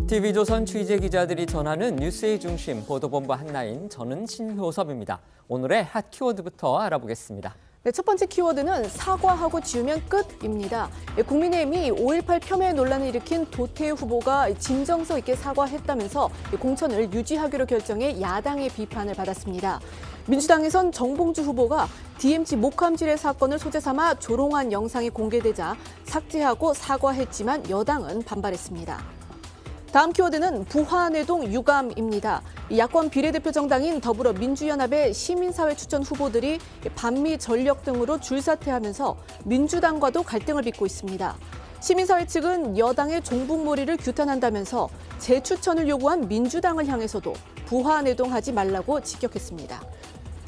TV조선 취재기자들이 전하는 뉴스의 중심 보도본부 한라인, 저는 신효섭입니다. 오늘의 핫 키워드부터 알아보겠습니다. 네, 첫 번째 키워드는 사과하고 지우면 끝입니다. 국민의힘이 5.18 폄훼 논란을 일으킨 도태우 후보가 진정성 있게 사과했다면서 공천을 유지하기로 결정해 야당의 비판을 받았습니다. 민주당에선 정봉주 후보가 DMZ 목함질의 사건을 소재 삼아 조롱한 영상이 공개되자 삭제하고 사과했지만 여당은 반발했습니다. 다음 키워드는 부화내동 유감입니다. 야권 비례대표 정당인 더불어민주연합의 시민사회 추천 후보들이 반미 전력 등으로 줄사퇴하면서 민주당과도 갈등을 빚고 있습니다. 시민사회 측은 여당의 종북몰이를 규탄한다면서 재추천을 요구한 민주당을 향해서도 부화내동하지 말라고 직격했습니다.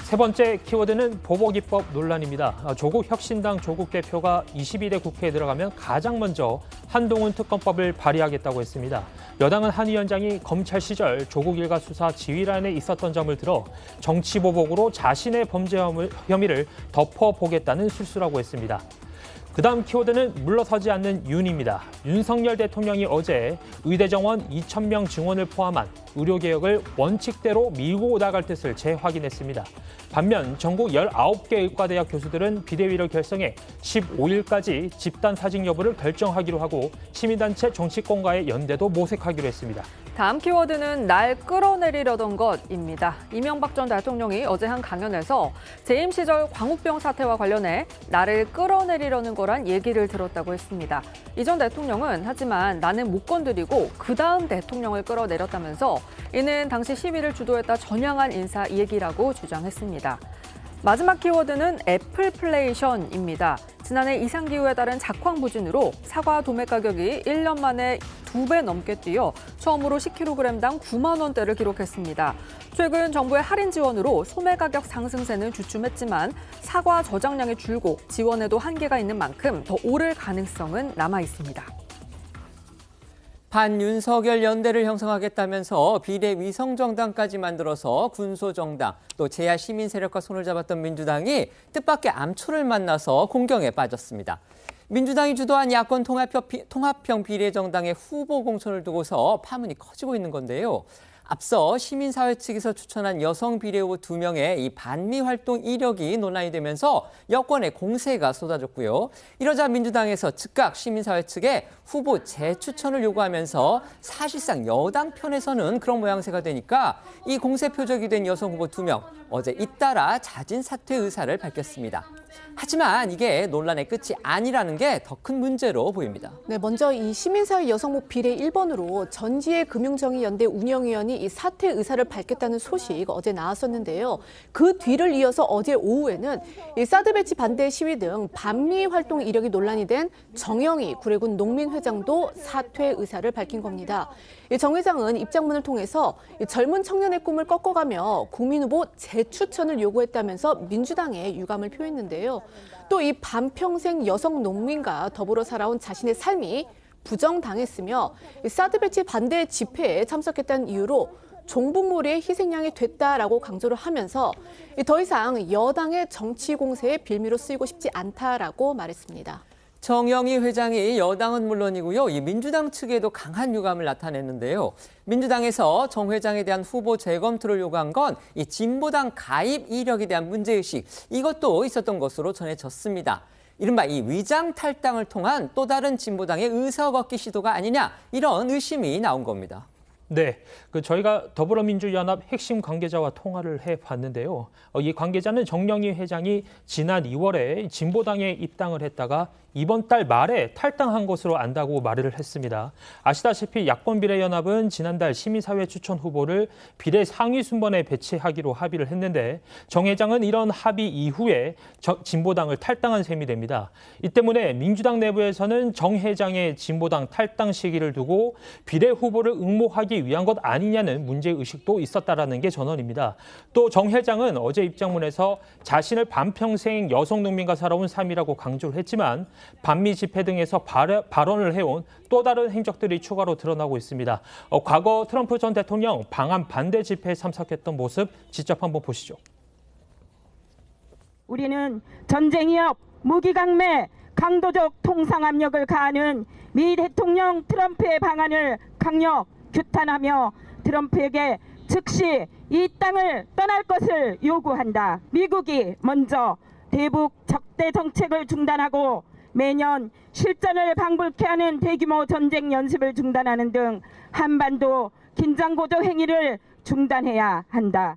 세 번째 키워드는 보복입법 논란입니다. 조국 혁신당 조국 대표가 22대 국회에 들어가면 가장 먼저 한동훈 특검법을 발의하겠다고 했습니다. 여당은 한 위원장이 검찰 시절 조국 일가 수사 지휘란에 있었던 점을 들어 정치보복으로 자신의 범죄 혐의를 덮어보겠다는 술수라고 했습니다. 그다음 키워드는 물러서지 않는 윤입니다. 윤석열 대통령이 어제 의대 정원 2,000명 증원을 포함한 의료개혁을 원칙대로 밀고 나갈 뜻을 재확인했습니다. 반면 전국 19개 의과대학 교수들은 비대위를 결성해 15일까지 집단 사직 여부를 결정하기로 하고 시민단체 정치권과의 연대도 모색하기로 했습니다. 다음 키워드는 날 끌어내리려던 것입니다. 이명박 전 대통령이 어제 한 강연에서 재임 시절 광우병 사태와 관련해 나를 끌어내리려는 거란 얘기를 들었다고 했습니다. 이 전 대통령은 하지만 나는 못 건드리고 그 다음 대통령을 끌어내렸다면서 이는 당시 시위를 주도했다 전향한 인사 얘기라고 주장했습니다. 마지막 키워드는 애플플레이션입니다. 지난해 이상기후에 따른 작황 부진으로 사과 도매 가격이 1년 만에 2배 넘게 뛰어 처음으로 10kg당 9만 원대를 기록했습니다. 최근 정부의 할인 지원으로 소매 가격 상승세는 주춤했지만 사과 저장량이 줄고 지원에도 한계가 있는 만큼 더 오를 가능성은 남아 있습니다. 반윤석열 연대를 형성하겠다면서 비례 위성정당까지 만들어서 군소정당, 또 제야 시민 세력과 손을 잡았던 민주당이 뜻밖의 암초를 만나서 공경에 빠졌습니다. 민주당이 주도한 야권 통합형 비례정당의 후보 공천을 두고서 파문이 커지고 있는 건데요. 앞서 시민사회 측에서 추천한 여성 비례 후보 2명의 이 반미 활동 이력이 논란이 되면서 여권의 공세가 쏟아졌고요. 이러자 민주당에서 즉각 시민사회 측에 후보 재추천을 요구하면서 사실상 여당 편에서는 그런 모양새가 되니까 이 공세 표적이 된 여성 후보 2명, 어제 잇따라 자진 사퇴 의사를 밝혔습니다. 하지만 이게 논란의 끝이 아니라는 게 더 큰 문제로 보입니다. 네, 먼저 이 시민사회 여성목 비례 1번으로 전지혜 금융정의연대 운영위원이 이 사퇴 의사를 밝혔다는 소식 어제 나왔었는데요. 그 뒤를 이어서 어제 오후에는 이 사드 배치 반대 시위 등 반미 활동 이력이 논란이 된 정영희 구례군 농민회장도 사퇴 의사를 밝힌 겁니다. 정 회장은 입장문을 통해서 젊은 청년의 꿈을 꺾어가며 국민후보 재추천을 요구했다면서 민주당에 유감을 표했는데요. 또 이 반평생 여성 농민과 더불어 살아온 자신의 삶이 부정당했으며 사드 배치 반대 집회에 참석했다는 이유로 종북몰이의 희생양이 됐다라고 강조를 하면서 더 이상 여당의 정치 공세의 빌미로 쓰이고 싶지 않다라고 말했습니다. 정영희 회장이 여당은 물론이고요. 이 민주당 측에도 강한 유감을 나타냈는데요. 민주당에서 정 회장에 대한 후보 재검토를 요구한 건 이 진보당 가입 이력에 대한 문제의식, 이것도 있었던 것으로 전해졌습니다. 이른바 이 위장 탈당을 통한 또 다른 진보당의 의석 얻기 시도가 아니냐, 이런 의심이 나온 겁니다. 네, 저희가 더불어민주연합 핵심 관계자와 통화를 해봤는데요. 이 관계자는 정영희 회장이 지난 2월에 진보당에 입당을 했다가 이번 달 말에 탈당한 것으로 안다고 말을 했습니다. 아시다시피 야권비례연합은 지난달 시민사회 추천 후보를 비례 상위 순번에 배치하기로 합의를 했는데 정 회장은 이런 합의 이후에 진보당을 탈당한 셈이 됩니다. 이 때문에 민주당 내부에서는 정 회장의 진보당 탈당 시기를 두고 비례 후보를 응모하기 위한 것 아니냐는 문제의식도 있었다라는 게 전언입니다. 또 정 회장은 어제 입장문에서 자신을 반평생 여성 농민과 살아온 삶이라고 강조를 했지만 반미 집회 등에서 발언을 해온 또 다른 행적들이 추가로 드러나고 있습니다. 과거 트럼프 전 대통령 방한 반대 집회에 참석했던 모습 직접 한번 보시죠. 우리는 전쟁 위협, 무기 강매, 강도적 통상 압력을 가하는 미 대통령 트럼프의 방안을 강력 규탄하며 트럼프에게 즉시 이 땅을 떠날 것을 요구한다. 미국이 먼저 대북 적대 정책을 중단하고 매년 실전을 방불케 하는 대규모 전쟁 연습을 중단하는 등 한반도 긴장고조 행위를 중단해야 한다.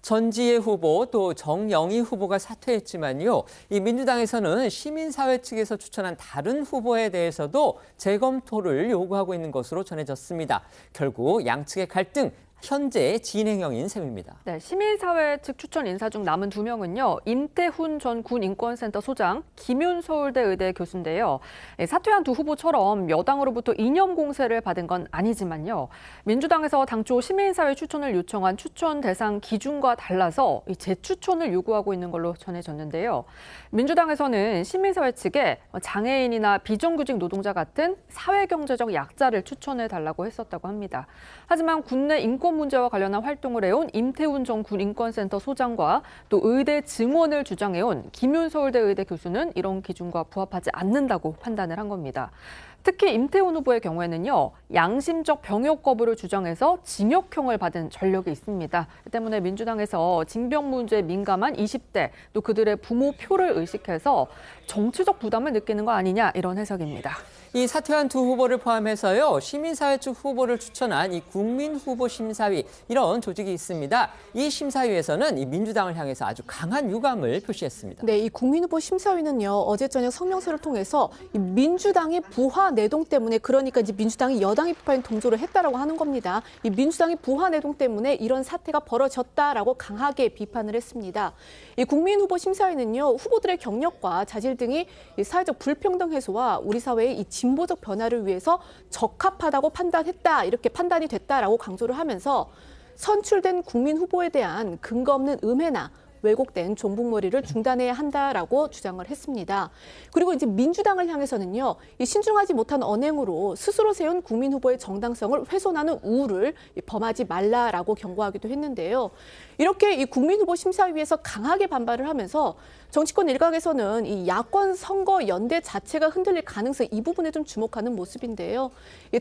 전지혜 후보 또 정영희 후보가 사퇴했지만요. 이 민주당에서는 시민사회 측에서 추천한 다른 후보에 대해서도 재검토를 요구하고 있는 것으로 전해졌습니다. 결국 양측의 갈등 현재 진행형인 셈입니다. 네, 시민사회 측 추천 인사 중 남은 2명은요. 임태훈 전 군인권센터 소장, 김윤 서울대 의대 교수인데요. 사퇴한 두 후보처럼 여당으로부터 이념 공세를 받은 건 아니지만요. 민주당에서 당초 시민사회 추천을 요청한 추천 대상 기준과 달라서 재추천을 요구하고 있는 걸로 전해졌는데요. 민주당에서는 시민사회 측에 장애인이나 비정규직 노동자 같은 사회경제적 약자를 추천해달라고 했었다고 합니다. 하지만 국내 인권 문제와 관련한 활동을 해온 임태훈 전 군인권센터 소장과 또 의대 증원을 주장해온 김윤 서울대 의대 교수는 이런 기준과 부합하지 않는다고 판단을 한 겁니다. 특히 임태훈 후보의 경우에는요, 양심적 병역 거부를 주장해서 징역형을 받은 전력이 있습니다. 때문에 민주당에서 징병 문제에 민감한 20대 또 그들의 부모 표를 의식해서 정치적 부담을 느끼는 거 아니냐 이런 해석입니다. 이 사퇴한 두 후보를 포함해서요. 시민사회 측 후보를 추천한 이 국민후보심사위 이런 조직이 있습니다. 이 심사위에서는 이 민주당을 향해서 아주 강한 유감을 표시했습니다. 네, 이 국민후보심사위는요, 어제 저녁 성명서를 통해서 이 민주당의 부하 내동 때문에, 그러니까 이제 민주당이 여당의 비판에 동조를 했다라고 하는 겁니다. 이 민주당의 부하 내동 때문에 이런 사태가 벌어졌다라고 강하게 비판을 했습니다. 이 국민후보심사위는요, 후보들의 경력과 자질 등이 이 사회적 불평등 해소와 우리 사회의 이 진보적 변화를 위해서 적합하다고 판단했다, 이렇게 판단이 됐다라고 강조를 하면서 선출된 국민 후보에 대한 근거 없는 음해나 왜곡된 종북몰이를 중단해야 한다라고 주장을 했습니다. 그리고 이제 민주당을 향해서는요, 이 신중하지 못한 언행으로 스스로 세운 국민 후보의 정당성을 훼손하는 우를 범하지 말라라고 경고하기도 했는데요. 이렇게 이 국민 후보 심사위에서 강하게 반발을 하면서 정치권 일각에서는 이 야권 선거 연대 자체가 흔들릴 가능성, 이 부분에 좀 주목하는 모습인데요.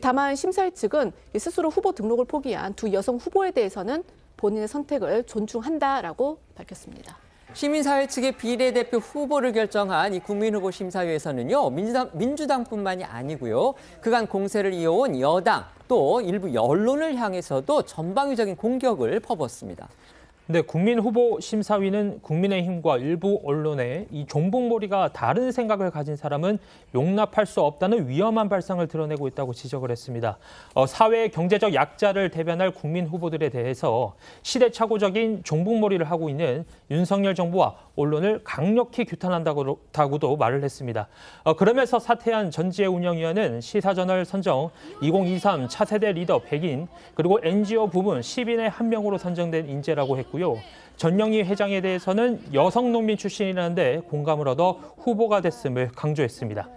다만 심사위 측은 스스로 후보 등록을 포기한 두 여성 후보에 대해서는 본인의 선택을 존중한다라고 밝혔습니다. 시민사회 측의 비례대표 후보를 결정한 이 국민후보심사위에서는요. 민주당뿐만이 아니고요. 그간 공세를 이어온 여당 또 일부 언론을 향해서도 전방위적인 공격을 퍼붓습니다. 네, 국민후보심사위는 국민의힘과 일부 언론에 이 종북몰이가 다른 생각을 가진 사람은 용납할 수 없다는 위험한 발상을 드러내고 있다고 지적을 했습니다. 사회 경제적 약자를 대변할 국민 후보들에 대해서 시대착오적인 종북몰이를 하고 있는 윤석열 정부와 언론을 강력히 규탄한다고도 말을 했습니다. 그러면서 사퇴한 전지혜 운영위원은 시사저널 선정 2023 차세대 리더 100인 그리고 NGO 부문 10인의 한 명으로 선정된 인재라고 했고요. 전영희 회장에 대해서는 여성 농민 출신이라는데 공감을 얻어 후보가 됐음을 강조했습니다.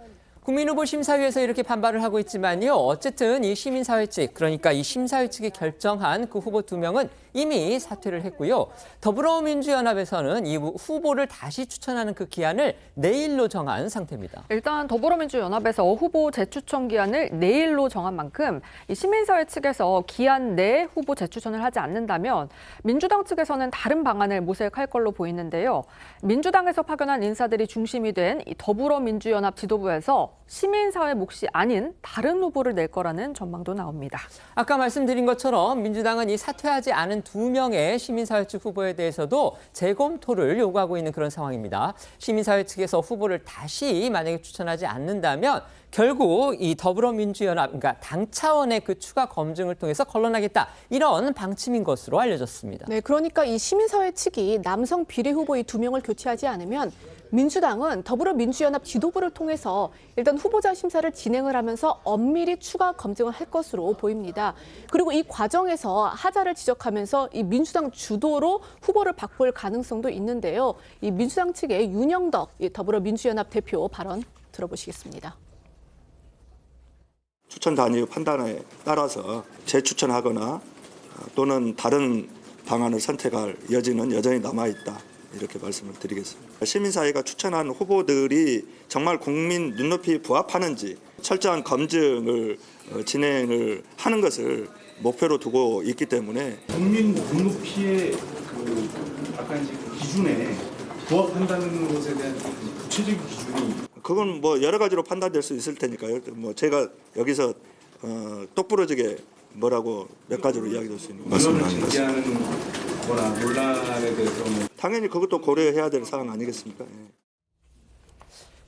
국민후보심사위에서 이렇게 반발을 하고 있지만요. 어쨌든 이 시민사회 측, 그러니까 이 심사위 측이 결정한 그 후보 2명은 이미 사퇴를 했고요. 더불어민주연합에서는 이 후보를 다시 추천하는 그 기한을 내일로 정한 상태입니다. 일단 더불어민주연합에서 후보 재추천 기한을 내일로 정한 만큼 이 시민사회 측에서 기한 내에 후보 재추천을 하지 않는다면 민주당 측에서는 다른 방안을 모색할 걸로 보이는데요. 민주당에서 파견한 인사들이 중심이 된 이 더불어민주연합 지도부에서 시민사회 몫이 아닌 다른 후보를 낼 거라는 전망도 나옵니다. 아까 말씀드린 것처럼 민주당은 이 사퇴하지 않은 2명의 시민사회 측 후보에 대해서도 재검토를 요구하고 있는 그런 상황입니다. 시민사회 측에서 후보를 다시 만약에 추천하지 않는다면 결국 이 더불어민주연합, 그러니까 당 차원의 그 추가 검증을 통해서 걸러나겠다, 이런 방침인 것으로 알려졌습니다. 네, 그러니까 이 시민사회 측이 남성 비례 후보 이 2명을 교체하지 않으면 민주당은 더불어민주연합 지도부를 통해서 일단 후보자 심사를 진행을 하면서 엄밀히 추가 검증을 할 것으로 보입니다. 그리고 이 과정에서 하자를 지적하면서 이 민주당 주도로 후보를 바꿀 가능성도 있는데요. 이 민주당 측의 윤영덕 더불어민주연합 대표 발언 들어보시겠습니다. 추천 단위 판단에 따라서 재추천하거나 또는 다른 방안을 선택할 여지는 여전히 남아있다, 이렇게 말씀을 드리겠습니다. 시민사회가 추천한 후보들이 정말 국민 눈높이에 부합하는지, 철저한 검증을 진행을 하는 것을 목표로 두고 있기 때문에 국민 눈높이의 그 약간 이제 그 기준에 부합한다는 것에 대한 구체적인 기준이 그건 뭐 여러 가지로 판단될 수 있을 테니까요. 뭐 제가 여기서 똑부러지게 뭐라고 몇 가지로 이야기할 수 있는 말씀은 의원을 아닌 것 같습니다. 징계하는 거나 논란에 대해서는 당연히 그것도 고려해야 될 사안 아니겠습니까? 예.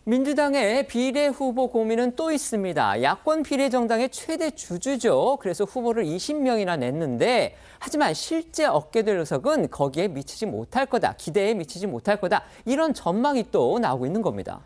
민주당의 비례 후보 고민은 또 있습니다. 야권 비례 정당의 최대 주주죠. 그래서 후보를 20명이나 냈는데 하지만 실제 얻게 될 의석은 거기에 미치지 못할 거다. 기대에 미치지 못할 거다. 이런 전망이 또 나오고 있는 겁니다.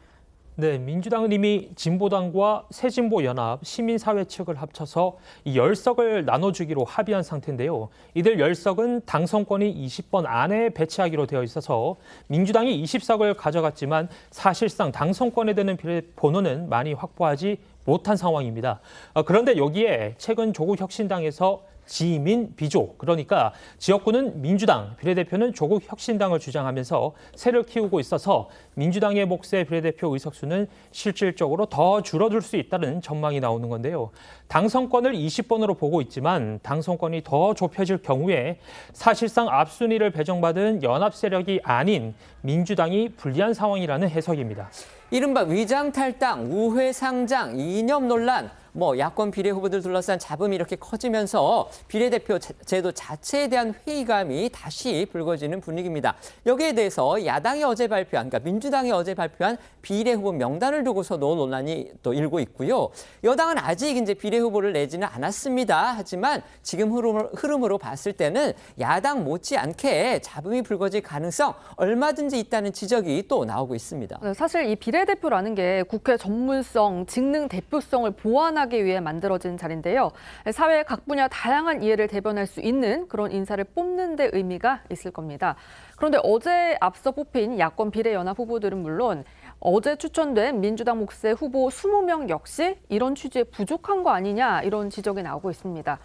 네, 민주당은 이미 진보당과 새진보연합, 시민사회 측을 합쳐서 이 10석을 나눠주기로 합의한 상태인데요. 이들 10석은 당선권이 20번 안에 배치하기로 되어 있어서 민주당이 20석을 가져갔지만 사실상 당선권에 되는 비례 번호는 많이 확보하지 못한 상황입니다. 그런데 여기에 최근 조국 혁신당에서 지민, 비조, 그러니까 지역구는 민주당, 비례대표는 조국 혁신당을 주장하면서 세를 키우고 있어서 민주당의 몫의 비례대표 의석수는 실질적으로 더 줄어들 수 있다는 전망이 나오는 건데요. 당선권을 20번으로 보고 있지만 당선권이 더 좁혀질 경우에 사실상 앞순위를 배정받은 연합 세력이 아닌 민주당이 불리한 상황이라는 해석입니다. 이른바 위장 탈당, 우회 상장, 이념 논란, 야권 비례 후보들 둘러싼 잡음이 이렇게 커지면서 비례대표 제도 자체에 대한 회의감이 다시 불거지는 분위기입니다. 여기에 대해서 야당이 어제 발표한, 그러니까 민주당이 어제 발표한 비례 후보 명단을 두고서도 논란이 또 일고 있고요. 여당은 아직 이제 비례 후보를 내지는 않았습니다. 하지만 지금 흐름으로 봤을 때는 야당 못지않게 잡음이 불거질 가능성 얼마든지 있다는 지적이 또 나오고 있습니다. 네, 사실 이 비례대표라는 게 국회 전문성, 직능 대표성을 보완하기 위해 만들어진 자리인데요. 사회의 각 분야 다양한 이해를 대변할 수 있는 그런 인사를 뽑는 데 의미가 있을 겁니다. 그런데 어제 앞서 뽑힌 야권 비례연합 후보들은 물론 어제 추천된 민주당 몫의 후보 20명 역시 이런 취지에 부족한 거 아니냐 이런 지적이 나오고 있습니다.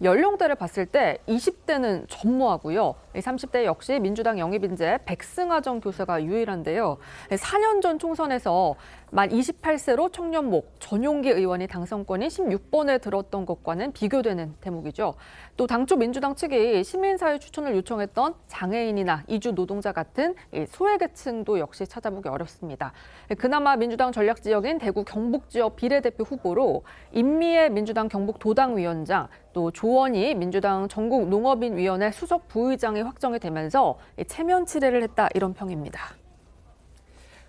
연령대를 봤을 때 20대는 전무하고요. 30대 역시 민주당 영입인재 백승하정 교사가 유일한데요. 4년 전 총선에서 만 28세로 청년목 전용기 의원이 당선권이 16번에 들었던 것과는 비교되는 대목이죠. 또 당초 민주당 측이 시민사회 추천을 요청했던 장애인이나 이주 노동자 같은 소외계층도 역시 찾아보기 어렵습니다. 그나마 민주당 전략지역인 대구 경북 지역 비례대표 후보로 임미애 민주당 경북 도당위원장, 또 조원희 민주당 전국 농업인위원회 수석 부의장이 확정이 되면서 체면 치레를 했다 이런 평입니다.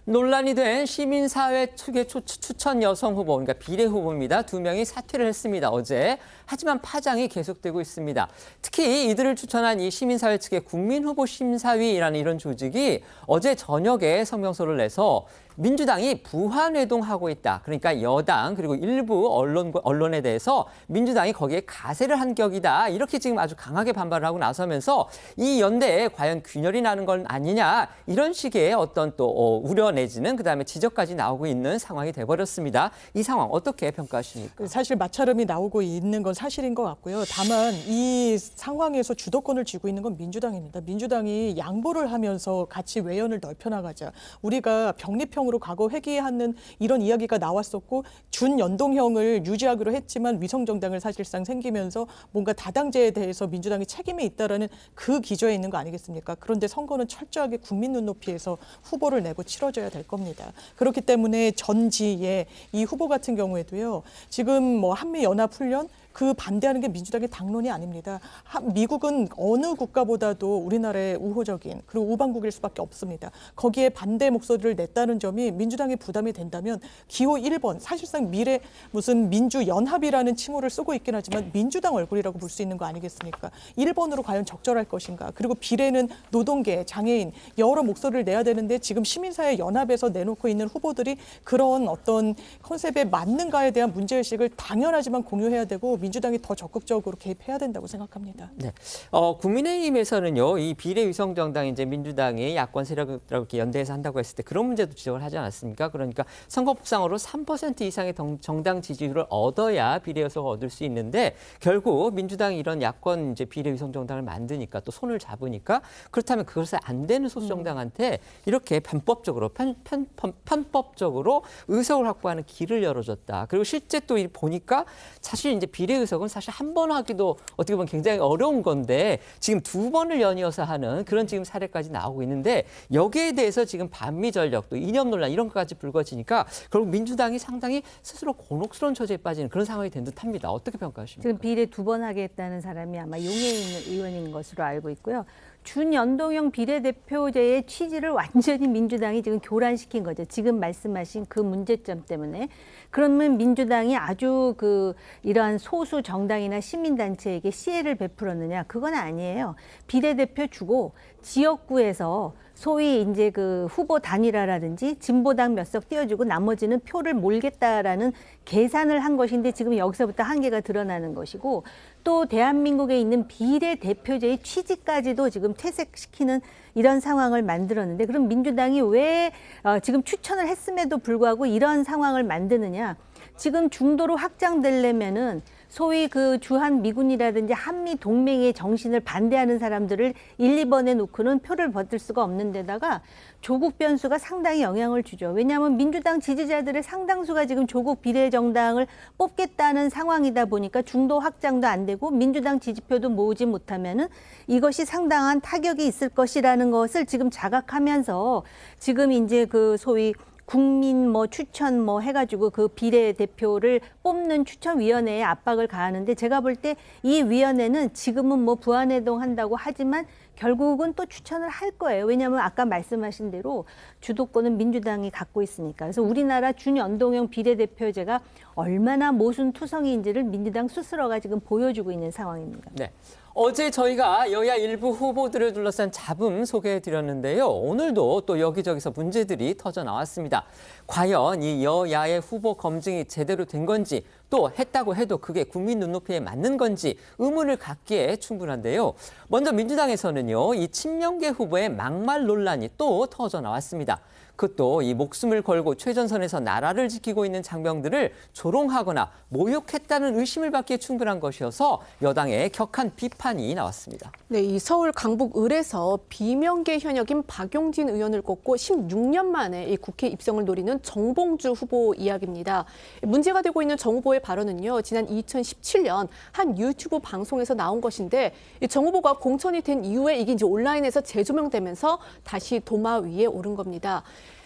논란이 된 시민사회 측의 추천 여성 후보, 그러니까 비례 후보입니다. 2명이 사퇴를 했습니다, 어제. 하지만 파장이 계속되고 있습니다. 특히 이들을 추천한 이 시민사회 측의 국민후보심사위라는 이런 조직이 어제 저녁에 성명서를 내서 민주당이 부한회동하고 있다. 그러니까 여당 그리고 일부 언론에 대해서 민주당이 거기에 가세를 한 격이다. 이렇게 지금 아주 강하게 반발을 하고 나서면서 이 연대에 과연 균열이 나는 건 아니냐. 이런 식의 어떤 또 우려 내지는 그다음에 지적까지 나오고 있는 상황이 돼버렸습니다. 이 상황 어떻게 평가하십니까? 사실 마찰음이 나오고 있는 건 사실인 것 같고요. 다만 이 상황에서 주도권을 쥐고 있는 건 민주당입니다. 민주당이 양보를 하면서 같이 외연을 넓혀나가자. 우리가 병립형으로 과거 회귀하는 이런 이야기가 나왔었고 준연동형을 유지하기로 했지만 위성정당을 사실상 생기면서 뭔가 다당제에 대해서 민주당이 책임이 있다라는 그 기조에 있는 거 아니겠습니까? 그런데 선거는 철저하게 국민 눈높이에서 후보를 내고 치러져야 될 겁니다. 그렇기 때문에 전지의 이 후보 같은 경우에도요. 지금 한미연합훈련 그 반대하는 게 민주당의 당론이 아닙니다. 미국은 어느 국가보다도 우리나라의 우호적인 그리고 우방국일 수밖에 없습니다. 거기에 반대 목소리를 냈다는 점이 민주당의 부담이 된다면 기호 1번 사실상 미래 무슨 민주연합이라는 칭호를 쓰고 있긴 하지만 민주당 얼굴이라고 볼 수 있는 거 아니겠습니까? 1번으로 과연 적절할 것인가? 그리고 비례는 노동계, 장애인 여러 목소리를 내야 되는데 지금 시민사회 연합에서 내놓고 있는 후보들이 그런 어떤 컨셉에 맞는가에 대한 문제의식을 당연하지만 공유해야 되고 민주당이 더 적극적으로 개입해야 된다고 생각합니다. 네, 국민의힘에서는요, 이 비례위성정당 이제 민주당이 야권 세력이라고 이렇게 연대해서 한다고 했을 때 그런 문제도 지적을 하지 않았습니까? 그러니까 선거법상으로 3% 이상의 정당 지지율을 얻어야 비례의석을 얻을 수 있는데 결국 민주당이 이런 야권 이제 비례위성 정당을 만드니까 또 손을 잡으니까 그렇다면 그것을 안 되는 소수 정당한테 이렇게 편법적으로 편법적으로 의석을 확보하는 길을 열어줬다. 그리고 실제 또 보니까 사실 이제 비례의석은 사실 한 번 하기도 어떻게 보면 굉장히 어려운 건데 지금 2번을 연이어서 하는 그런 지금 사례까지 나오고 있는데 여기에 대해서 지금 반미 전력 또 이념 논란 이런 것까지 불거지니까 결국 민주당이 상당히 스스로 곤혹스러운 처지에 빠지는 그런 상황이 된 듯합니다. 어떻게 평가하십니까? 지금 비례 2번 하겠다는 사람이 아마 용해에 있는 의원인 것으로 알고 있고요. 준연동형 비례대표제의 취지를 완전히 민주당이 지금 교란시킨 거죠. 지금 말씀하신 그 문제점 때문에. 그러면 민주당이 아주 이러한 소수 정당이나 시민단체에게 시혜를 베풀었느냐? 그건 아니에요. 비례대표 주고 지역구에서 소위 이제 후보 단일화라든지 진보당 몇 석 띄워주고 나머지는 표를 몰겠다라는 계산을 한 것인데 지금 여기서부터 한계가 드러나는 것이고 또 대한민국에 있는 비례대표제의 취지까지도 지금 퇴색시키는 이런 상황을 만들었는데 그럼 민주당이 왜 지금 추천을 했음에도 불구하고 이런 상황을 만드느냐. 지금 중도로 확장되려면은 소위 주한 미군이라든지 한미 동맹의 정신을 반대하는 사람들을 1, 2번에 놓고는 표를 받을 수가 없는 데다가 조국 변수가 상당히 영향을 주죠. 왜냐하면 민주당 지지자들의 상당수가 지금 조국 비례정당을 뽑겠다는 상황이다 보니까 중도 확장도 안 되고 민주당 지지표도 모으지 못하면은 이것이 상당한 타격이 있을 것이라는 것을 지금 자각하면서 지금 이제 소위 국민 추천 해가지고 그 비례대표를 뽑는 추천위원회에 압박을 가하는데 제가 볼 때 이 위원회는 지금은 부안해동 한다고 하지만 결국은 또 추천을 할 거예요. 왜냐하면 아까 말씀하신 대로 주도권은 민주당이 갖고 있으니까. 그래서 우리나라 준연동형 비례대표제가 얼마나 모순투성이인지를 민주당 스스로가 지금 보여주고 있는 상황입니다. 네. 어제 저희가 여야 일부 후보들을 둘러싼 잡음 소개해드렸는데요. 오늘도 또 여기저기서 문제들이 터져 나왔습니다. 과연 이 여야의 후보 검증이 제대로 된 건지 또 했다고 해도 그게 국민 눈높이에 맞는 건지 의문을 갖기에 충분한데요. 먼저 민주당에서는요. 이 친명계 후보의 막말 논란이 또 터져 나왔습니다. 그것도 이 목숨을 걸고 최전선에서 나라를 지키고 있는 장병들을 조롱하거나 모욕했다는 의심을 받기에 충분한 것이어서 여당의 격한 비판이 나왔습니다. 네, 이 서울 강북 을에서 비명계 현역인 박용진 의원을 꼽고 16년 만에 이 국회 입성을 노리는 정봉주 후보 이야기입니다. 문제가 되고 있는 정 후보의 발언은요, 지난 2017년 한 유튜브 방송에서 나온 것인데 정 후보가 공천이 된 이후에 이게 이제 온라인에서 재조명되면서 다시 도마 위에 오른 겁니다.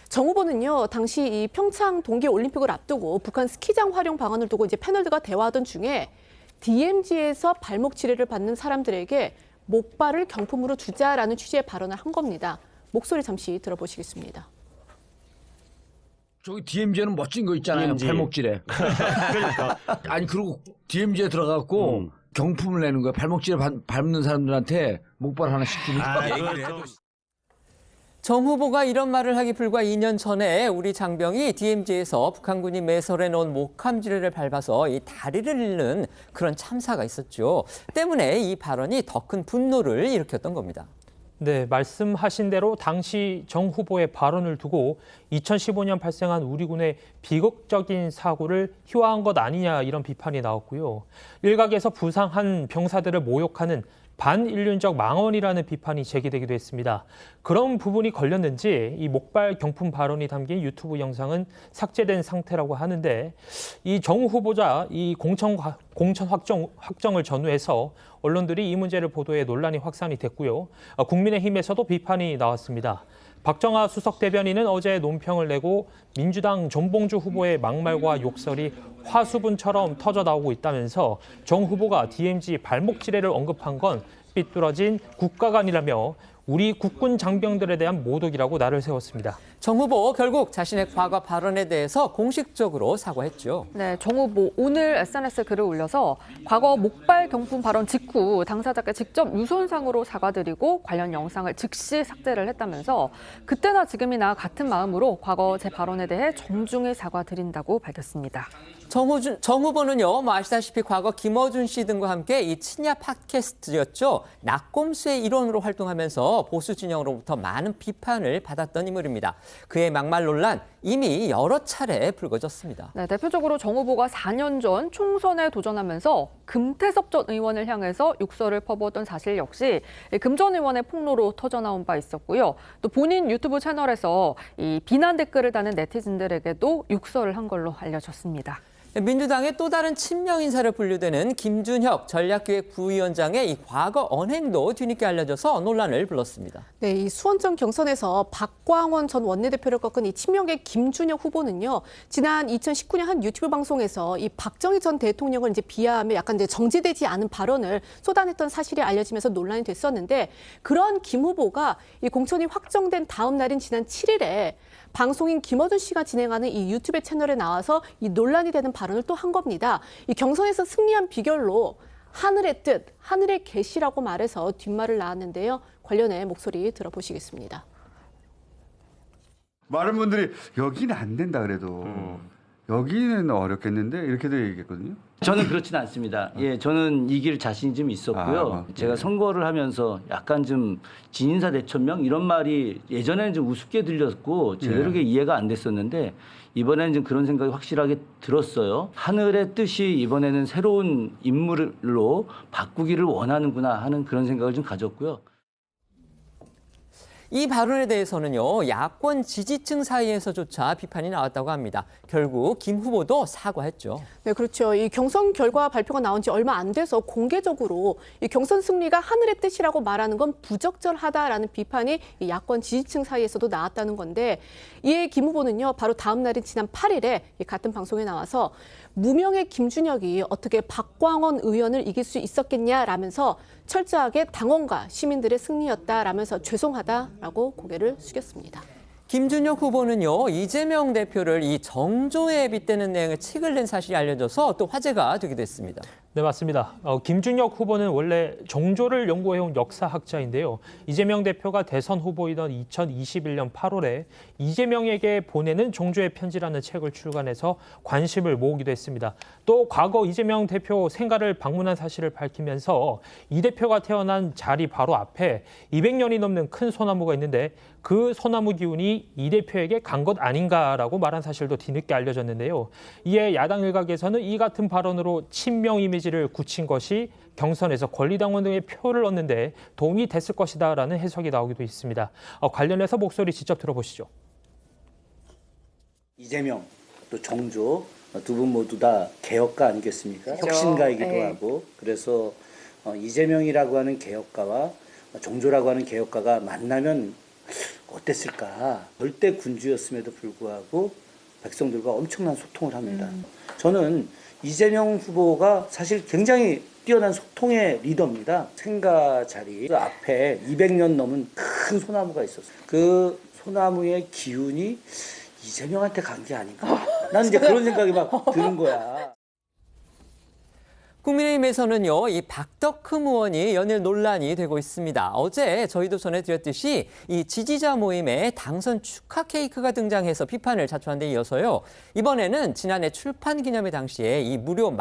정 후보는요, 당시 이 평창 동계올림픽을 앞두고 북한 스키장 활용 방안을 두고 이제 패널들과 대화하던 중에 DMZ에서 발목 치료를 받는 사람들에게 목발을 경품으로 주자라는 취지의 발언을 한 겁니다. 목소리 잠시 들어보시겠습니다. 저기 DMZ는 멋진 거 있잖아요. DMZ. 발목질에. 그러니까. 아니 그리고 DMZ에 들어가고 경품을 내는 거야. 발목질에 밟는 사람들한테 목발 하나씩 주는 거야. 정 후보가 이런 말을 하기 불과 2년 전에 우리 장병이 DMZ에서 북한군이 매설해 놓은 목함지뢰를 밟아서 이 다리를 잃는 그런 참사가 있었죠. 때문에 이 발언이 더 큰 분노를 일으켰던 겁니다. 네, 말씀하신 대로 당시 정 후보의 발언을 두고 2015년 발생한 우리 군의 비극적인 사고를 희화한 것 아니냐 이런 비판이 나왔고요. 일각에서 부상한 병사들을 모욕하는 반인륜적 망언이라는 비판이 제기되기도 했습니다. 그런 부분이 걸렸는지 이 목발 경품 발언이 담긴 유튜브 영상은 삭제된 상태라고 하는데 이 정 후보자 이 공천 확정을 전후해서 언론들이 이 문제를 보도해 논란이 확산이 됐고요. 국민의힘에서도 비판이 나왔습니다. 박정하 수석 대변인은 어제 논평을 내고 민주당 정봉주 후보의 막말과 욕설이 화수분처럼 터져 나오고 있다면서 정 후보가 DMZ 발목지뢰를 언급한 건 삐뚤어진 국가관이라며 우리 국군 장병들에 대한 모독이라고 날을 세웠습니다. 정 후보 결국 자신의 과거 발언에 대해서 공식적으로 사과했죠. 네, 정 후보 오늘 SNS에 글을 올려서 과거 목발 경품 발언 직후 당사자께 직접 유손상으로 사과드리고 관련 영상을 즉시 삭제를 했다면서 그때나 지금이나 같은 마음으로 과거 제 발언에 대해 정중히 사과드린다고 밝혔습니다. 정 후보는요, 아시다시피 과거 김어준 씨 등과 함께 이 친야 팟캐스트였죠. 낙곰수의 일원으로 활동하면서 보수 진영으로부터 많은 비판을 받았던 인물입니다. 그의 막말 논란 이미 여러 차례 불거졌습니다. 네, 대표적으로 정 후보가 4년 전 총선에 도전하면서 금태섭 전 의원을 향해서 욕설을 퍼부었던 사실 역시 금 전 의원의 폭로로 터져나온 바 있었고요. 또 본인 유튜브 채널에서 이 비난 댓글을 다는 네티즌들에게도 욕설을 한 걸로 알려졌습니다. 민주당의 또 다른 친명 인사로 분류되는 김준혁 전략기획 부위원장의 이 과거 언행도 뒤늦게 알려져서 논란을 불렀습니다. 네, 이 수원청 경선에서 박광원 전 원내대표를 꺾은 이 친명계 김준혁 후보는요, 지난 2019년 한 유튜브 방송에서 이 박정희 전 대통령을 이제 비하하며 약간 이제 정제되지 않은 발언을 쏟아냈던 사실이 알려지면서 논란이 됐었는데, 그런 김 후보가 이 공천이 확정된 다음 날인 지난 7일에 방송인 김어준 씨가 진행하는 이 유튜브 채널에 나와서 이 논란이 되는 발언을 또 한 겁니다. 이 경선에서 승리한 비결로 하늘의 뜻, 하늘의 계시라고 말해서 뒷말을 낳았는데요. 관련해 목소리 들어보시겠습니다. 많은 분들이 여기는 안 된다 그래도 여기는 어렵겠는데 이렇게도 얘기했거든요. 저는 그렇지는 않습니다. 예, 저는 이길 자신이 좀 있었고요. 제가 선거를 하면서 약간 좀 진인사 대천명 이런 말이 예전에는 좀 우습게 들렸고 제대로 이해가 안 됐었는데 이번에는 좀 그런 생각이 확실하게 들었어요. 하늘의 뜻이 이번에는 새로운 인물로 바꾸기를 원하는구나 하는 그런 생각을 좀 가졌고요. 이 발언에 대해서는요, 야권 지지층 사이에서조차 비판이 나왔다고 합니다. 결국 김 후보도 사과했죠. 네, 그렇죠. 이 경선 결과 발표가 나온 지 얼마 안 돼서 공개적으로 이 경선 승리가 하늘의 뜻이라고 말하는 건 부적절하다라는 비판이 이 야권 지지층 사이에서도 나왔다는 건데, 이에 김 후보는요, 바로 다음 날인 지난 8일에 이 같은 방송에 나와서 무명의 김준혁이 어떻게 박광원 의원을 이길 수 있었겠냐라면서 철저하게 당원과 시민들의 승리였다라면서 죄송하다라고 고개를 숙였습니다. 김준혁 후보는요, 이재명 대표를 이 정조에 빗대는 내용의 책을 낸 사실이 알려져서 또 화제가 되기도 했습니다. 네, 맞습니다. 김준혁 후보는 원래 정조를 연구해온 역사학자인데요. 이재명 대표가 대선 후보이던 2021년 8월에 이재명에게 보내는 정조의 편지라는 책을 출간해서 관심을 모으기도 했습니다. 또 과거 이재명 대표 생가를 방문한 사실을 밝히면서 이 대표가 태어난 자리 바로 앞에 200년이 넘는 큰 소나무가 있는데 그 소나무 기운이 이 대표에게 간 것 아닌가라고 말한 사실도 뒤늦게 알려졌는데요. 이에 야당 일각에서는 이 같은 발언으로 친명 이미지를 굳힌 것이 경선에서 권리당원 등의 표를 얻는 데 도움이 됐을 것이다라는 해석이 나오기도 있습니다. 관련해서 목소리 직접 들어보시죠. 이재명 또 정조 두 분 모두 다 개혁가 아니겠습니까? 그렇죠. 혁신가이기도 네. 하고 그래서 이재명이라고 하는 개혁가와 정조라고 하는 개혁가가 만나면 어땠을까? 절대 군주였음에도 불구하고 백성들과 엄청난 소통을 합니다. 저는 이재명 후보가 사실 굉장히 뛰어난 소통의 리더입니다. 생가 자리 그 앞에 200년 넘은 큰 소나무가 있었어요. 그 소나무의 기운이 이재명한테 간 게 아닌가. 나는 이제 그런 생각이 막 드는 거야. 국민의힘에서는요, 이 박덕흠 의원이 연일 논란이 되고 있습니다. 어제 저희도 전해드렸듯이 이 지지자 모임에 당선 축하 케이크가 등장해서 비판을 자초한 데 이어서요, 이번에는 지난해 출판 기념회 당시에 이 무료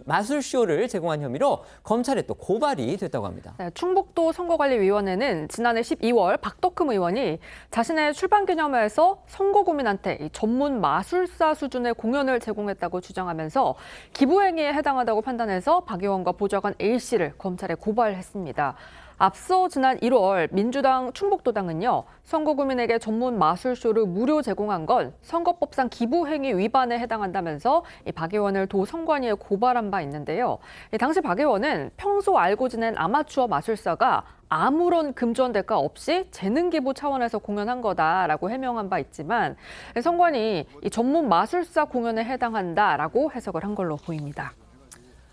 마술쇼를 제공한 혐의로 검찰에 또 고발이 됐다고 합니다. 네, 충북도 선거관리위원회는 지난해 12월 박덕흠 의원이 자신의 출판 기념회에서 선거구민한테 이 전문 마술사 수준의 공연을 제공했다고 주장하면서 기부행위에 해당하다고 판단해서 박 의원과 보좌관 A씨를 검찰에 고발했습니다. 앞서 지난 1월 민주당 충북도당은요, 선거구민에게 전문 마술쇼를 무료 제공한 건 선거법상 기부행위 위반에 해당한다면서 박 의원을 도 선관위에 고발한 바 있는데요. 당시 박 의원은 평소 알고 지낸 아마추어 마술사가 아무런 금전 대가 없이 재능 기부 차원에서 공연한 거다라고 해명한 바 있지만 선관위 이 전문 마술사 공연에 해당한다라고 해석을 한 걸로 보입니다.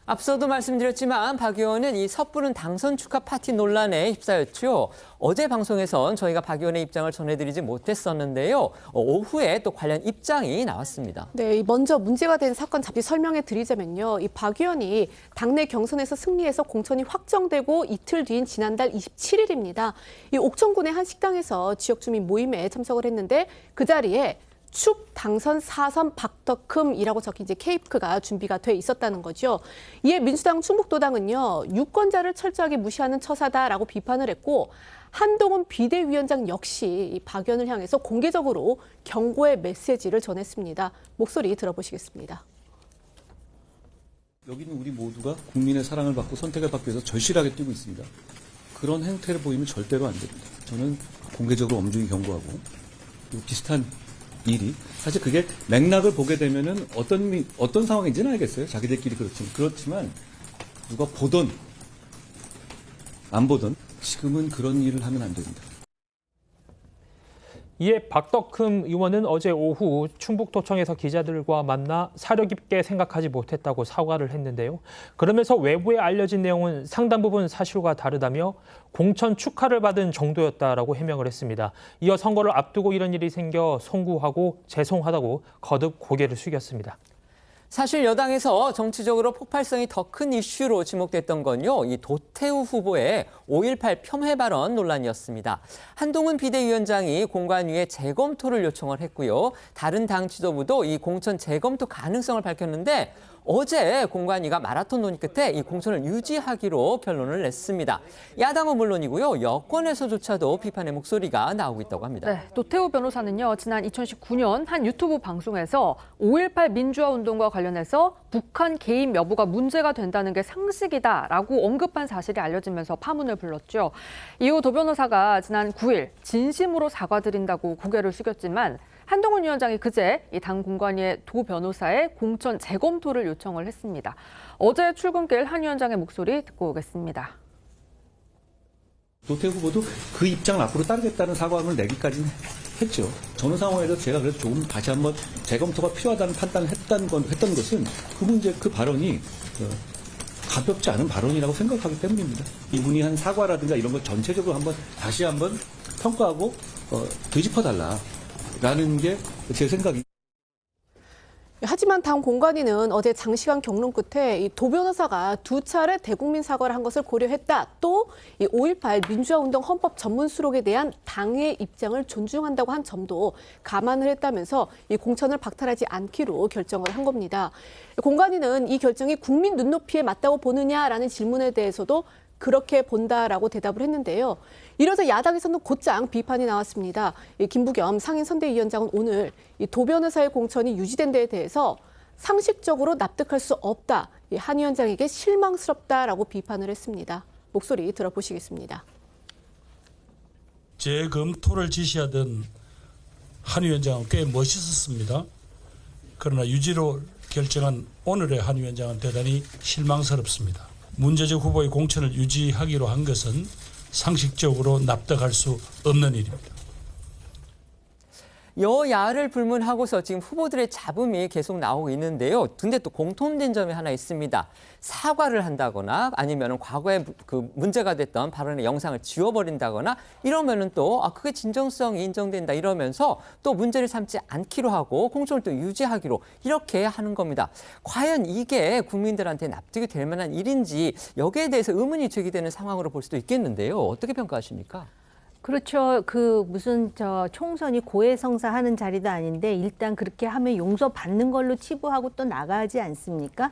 앞서도 말씀드렸지만 박 의원은 이 섣부른 당선 축하 파티 논란에 휩싸였죠. 어제 방송에선 저희가 박 의원의 입장을 전해드리지 못했었는데요. 오후에 또 관련 입장이 나왔습니다. 네, 먼저 문제가 된 사건 잠시 설명해 드리자면요. 이 박 의원이 당내 경선에서 승리해서 공천이 확정되고 이틀 뒤인 지난달 27일입니다. 이 옥천군의 한 식당에서 지역 주민 모임에 참석을 했는데 그 자리에 축 당선 4선 박덕흠이라고 적힌 이제 케이크가 준비가 돼 있었다는 거죠. 이에 민주당 충북도당은요, 유권자를 철저하게 무시하는 처사다라고 비판을 했고, 한동훈 비대위원장 역시 이 박연을 향해서 공개적으로 경고의 메시지를 전했습니다. 목소리 들어보시겠습니다. 여기는 우리 모두가 국민의 사랑을 받고 선택을 받기 위해서 절실하게 뛰고 있습니다. 그런 행태를 보이면 절대로 안 됩니다. 저는 공개적으로 엄중히 경고하고, 그리고 비슷한 일이 사실 그게 맥락을 보게 되면은 어떤 상황인지는 알겠어요. 자기들끼리 그렇지만 누가 보던 안 보던 지금은 그런 일을 하면 안 됩니다. 이에 박덕흠 의원은 어제 오후 충북도청에서 기자들과 만나 사려 깊게 생각하지 못했다고 사과를 했는데요. 그러면서 외부에 알려진 내용은 상당 부분 사실과 다르다며 공천 축하를 받은 정도였다라고 해명을 했습니다. 이어 선거를 앞두고 이런 일이 생겨 송구하고 죄송하다고 거듭 고개를 숙였습니다. 사실 여당에서 정치적으로 폭발성이 더 큰 이슈로 지목됐던 건요, 이 도태우 후보의 5.18 폄훼 발언 논란이었습니다. 한동훈 비대위원장이 공관위에 재검토를 요청을 했고요. 다른 당 지도부도 이 공천 재검토 가능성을 밝혔는데 어제 공관위가 마라톤 논의 끝에 이 공천을 유지하기로 결론을 냈습니다. 야당은 물론이고요, 여권에서조차도 비판의 목소리가 나오고 있다고 합니다. 네, 도태우 변호사는요, 지난 2019년 한 유튜브 방송에서 5.18 민주화 운동과 관련해서 북한 개입 여부가 문제가 된다는 게 상식이다라고 언급한 사실이 알려지면서 파문을 불렀죠. 이후 도 변호사가 지난 9일 진심으로 사과드린다고 고개를 숙였지만 한동훈 위원장이 그제 이 당 공관위에 도 변호사의 공천 재검토를 요청을 했습니다. 어제 출근길 한 위원장의 목소리 듣고 오겠습니다. 도태우 후보도 그 입장을 앞으로 따르겠다는 사과문을 내기까지는 했죠. 저는 상황에서 제가 그래서 조금 다시 한번 재검토가 필요하다는 판단을 했던 것은 그 문제, 그 발언이 가볍지 않은 발언이라고 생각하기 때문입니다. 이분이 한 사과라든가 이런 걸 전체적으로 다시 한번 평가하고 되짚어달라라는 게 제 생각입니다. 하지만 당 공관위는 어제 장시간 경론 끝에 이 도 변호사가 2차례 대국민 사과를 한 것을 고려했다. 또 이 5.18 민주화운동 헌법 전문 수록에 대한 당의 입장을 존중한다고 한 점도 감안을 했다면서 이 공천을 박탈하지 않기로 결정을 한 겁니다. 공관위는 이 결정이 국민 눈높이에 맞다고 보느냐라는 질문에 대해서도 그렇게 본다라고 대답을 했는데요. 이로써 야당에서는 곧장 비판이 나왔습니다. 김부겸 상임선대위원장은 오늘 이 도 변호사의 공천이 유지된 데에 대해서 상식적으로 납득할 수 없다. 한 위원장에게 실망스럽다라고 비판을 했습니다. 목소리 들어보시겠습니다. 재검토를 지시하던 한 위원장은 꽤 멋있었습니다. 그러나 유지로 결정한 오늘의 한 위원장은 대단히 실망스럽습니다. 문제적 후보의 공천을 유지하기로 한 것은 상식적으로 납득할 수 없는 일입니다. 여야를 불문하고서 지금 후보들의 잡음이 계속 나오고 있는데요. 근데 또 공통된 점이 하나 있습니다. 사과를 한다거나 아니면 과거에 그 문제가 됐던 발언의 영상을 지워버린다거나 이러면은 또 그게 진정성이 인정된다 이러면서 또 문제를 삼지 않기로 하고 공천을 또 유지하기로 이렇게 하는 겁니다. 과연 이게 국민들한테 납득이 될 만한 일인지 여기에 대해서 의문이 제기되는 상황으로 볼 수도 있겠는데요. 어떻게 평가하십니까? 그렇죠. 무슨 총선이 고해성사하는 자리도 아닌데 일단 그렇게 하면 용서받는 걸로 치부하고 또 나가지 않습니까?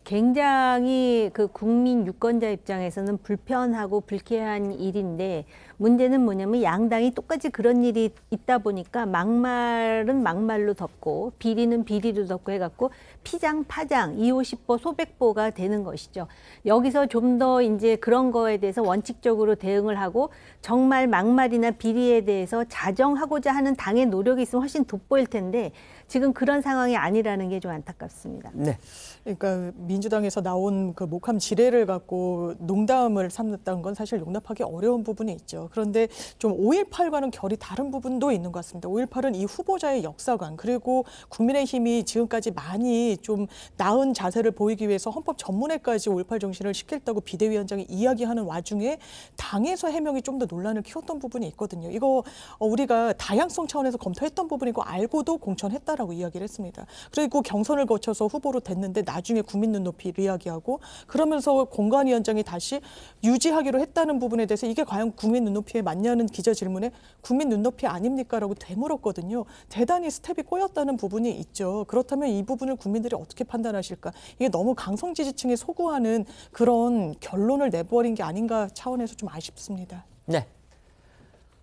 굉장히 그 국민 유권자 입장에서는 불편하고 불쾌한 일인데 문제는 뭐냐면 양당이 똑같이 그런 일이 있다 보니까 막말은 막말로 덮고 비리는 비리로 덮고 해갖고 피장파장 250보 소백보가 되는 것이죠. 여기서 좀 더 이제 그런 거에 대해서 원칙적으로 대응을 하고 정말 막말이나 비리에 대해서 자정하고자 하는 당의 노력이 있으면 훨씬 돋보일 텐데 지금 그런 상황이 아니라는 게 좀 안타깝습니다. 네. 그러니까 민주당에서 나온 그 목함 지뢰를 갖고 농담을 삼았다는 건 사실 용납하기 어려운 부분이 있죠. 그런데 좀 5.18과는 결이 다른 부분도 있는 것 같습니다. 5.18은 이 후보자의 역사관 그리고 국민의힘이 지금까지 많이 좀 나은 자세를 보이기 위해서 헌법 전문회까지 5.18 정신을 시켰다고 비대위원장이 이야기하는 와중에 당에서 해명이 좀 더 논란을 키웠던 부분이 있거든요. 이거 우리가 다양성 차원에서 검토했던 부분이고 알고도 공천했다라고 이야기를 했습니다. 그리고 경선을 거쳐서 후보로 됐는데 나중에 국민 눈높이를 이야기하고 그러면서 공관위원장이 다시 유지하기로 했다는 부분에 대해서 이게 과연 국민 눈높이 눈높이에 맞냐는 기자 질문에 국민 눈높이 아닙니까라고 되물었거든요. 대단히 스텝이 꼬였다는 부분이 있죠. 그렇다면 이 부분을 국민들이 어떻게 판단하실까? 이게 너무 강성 지지층에 소구하는 그런 결론을 내버린 게 아닌가 차원에서 좀 아쉽습니다. 네.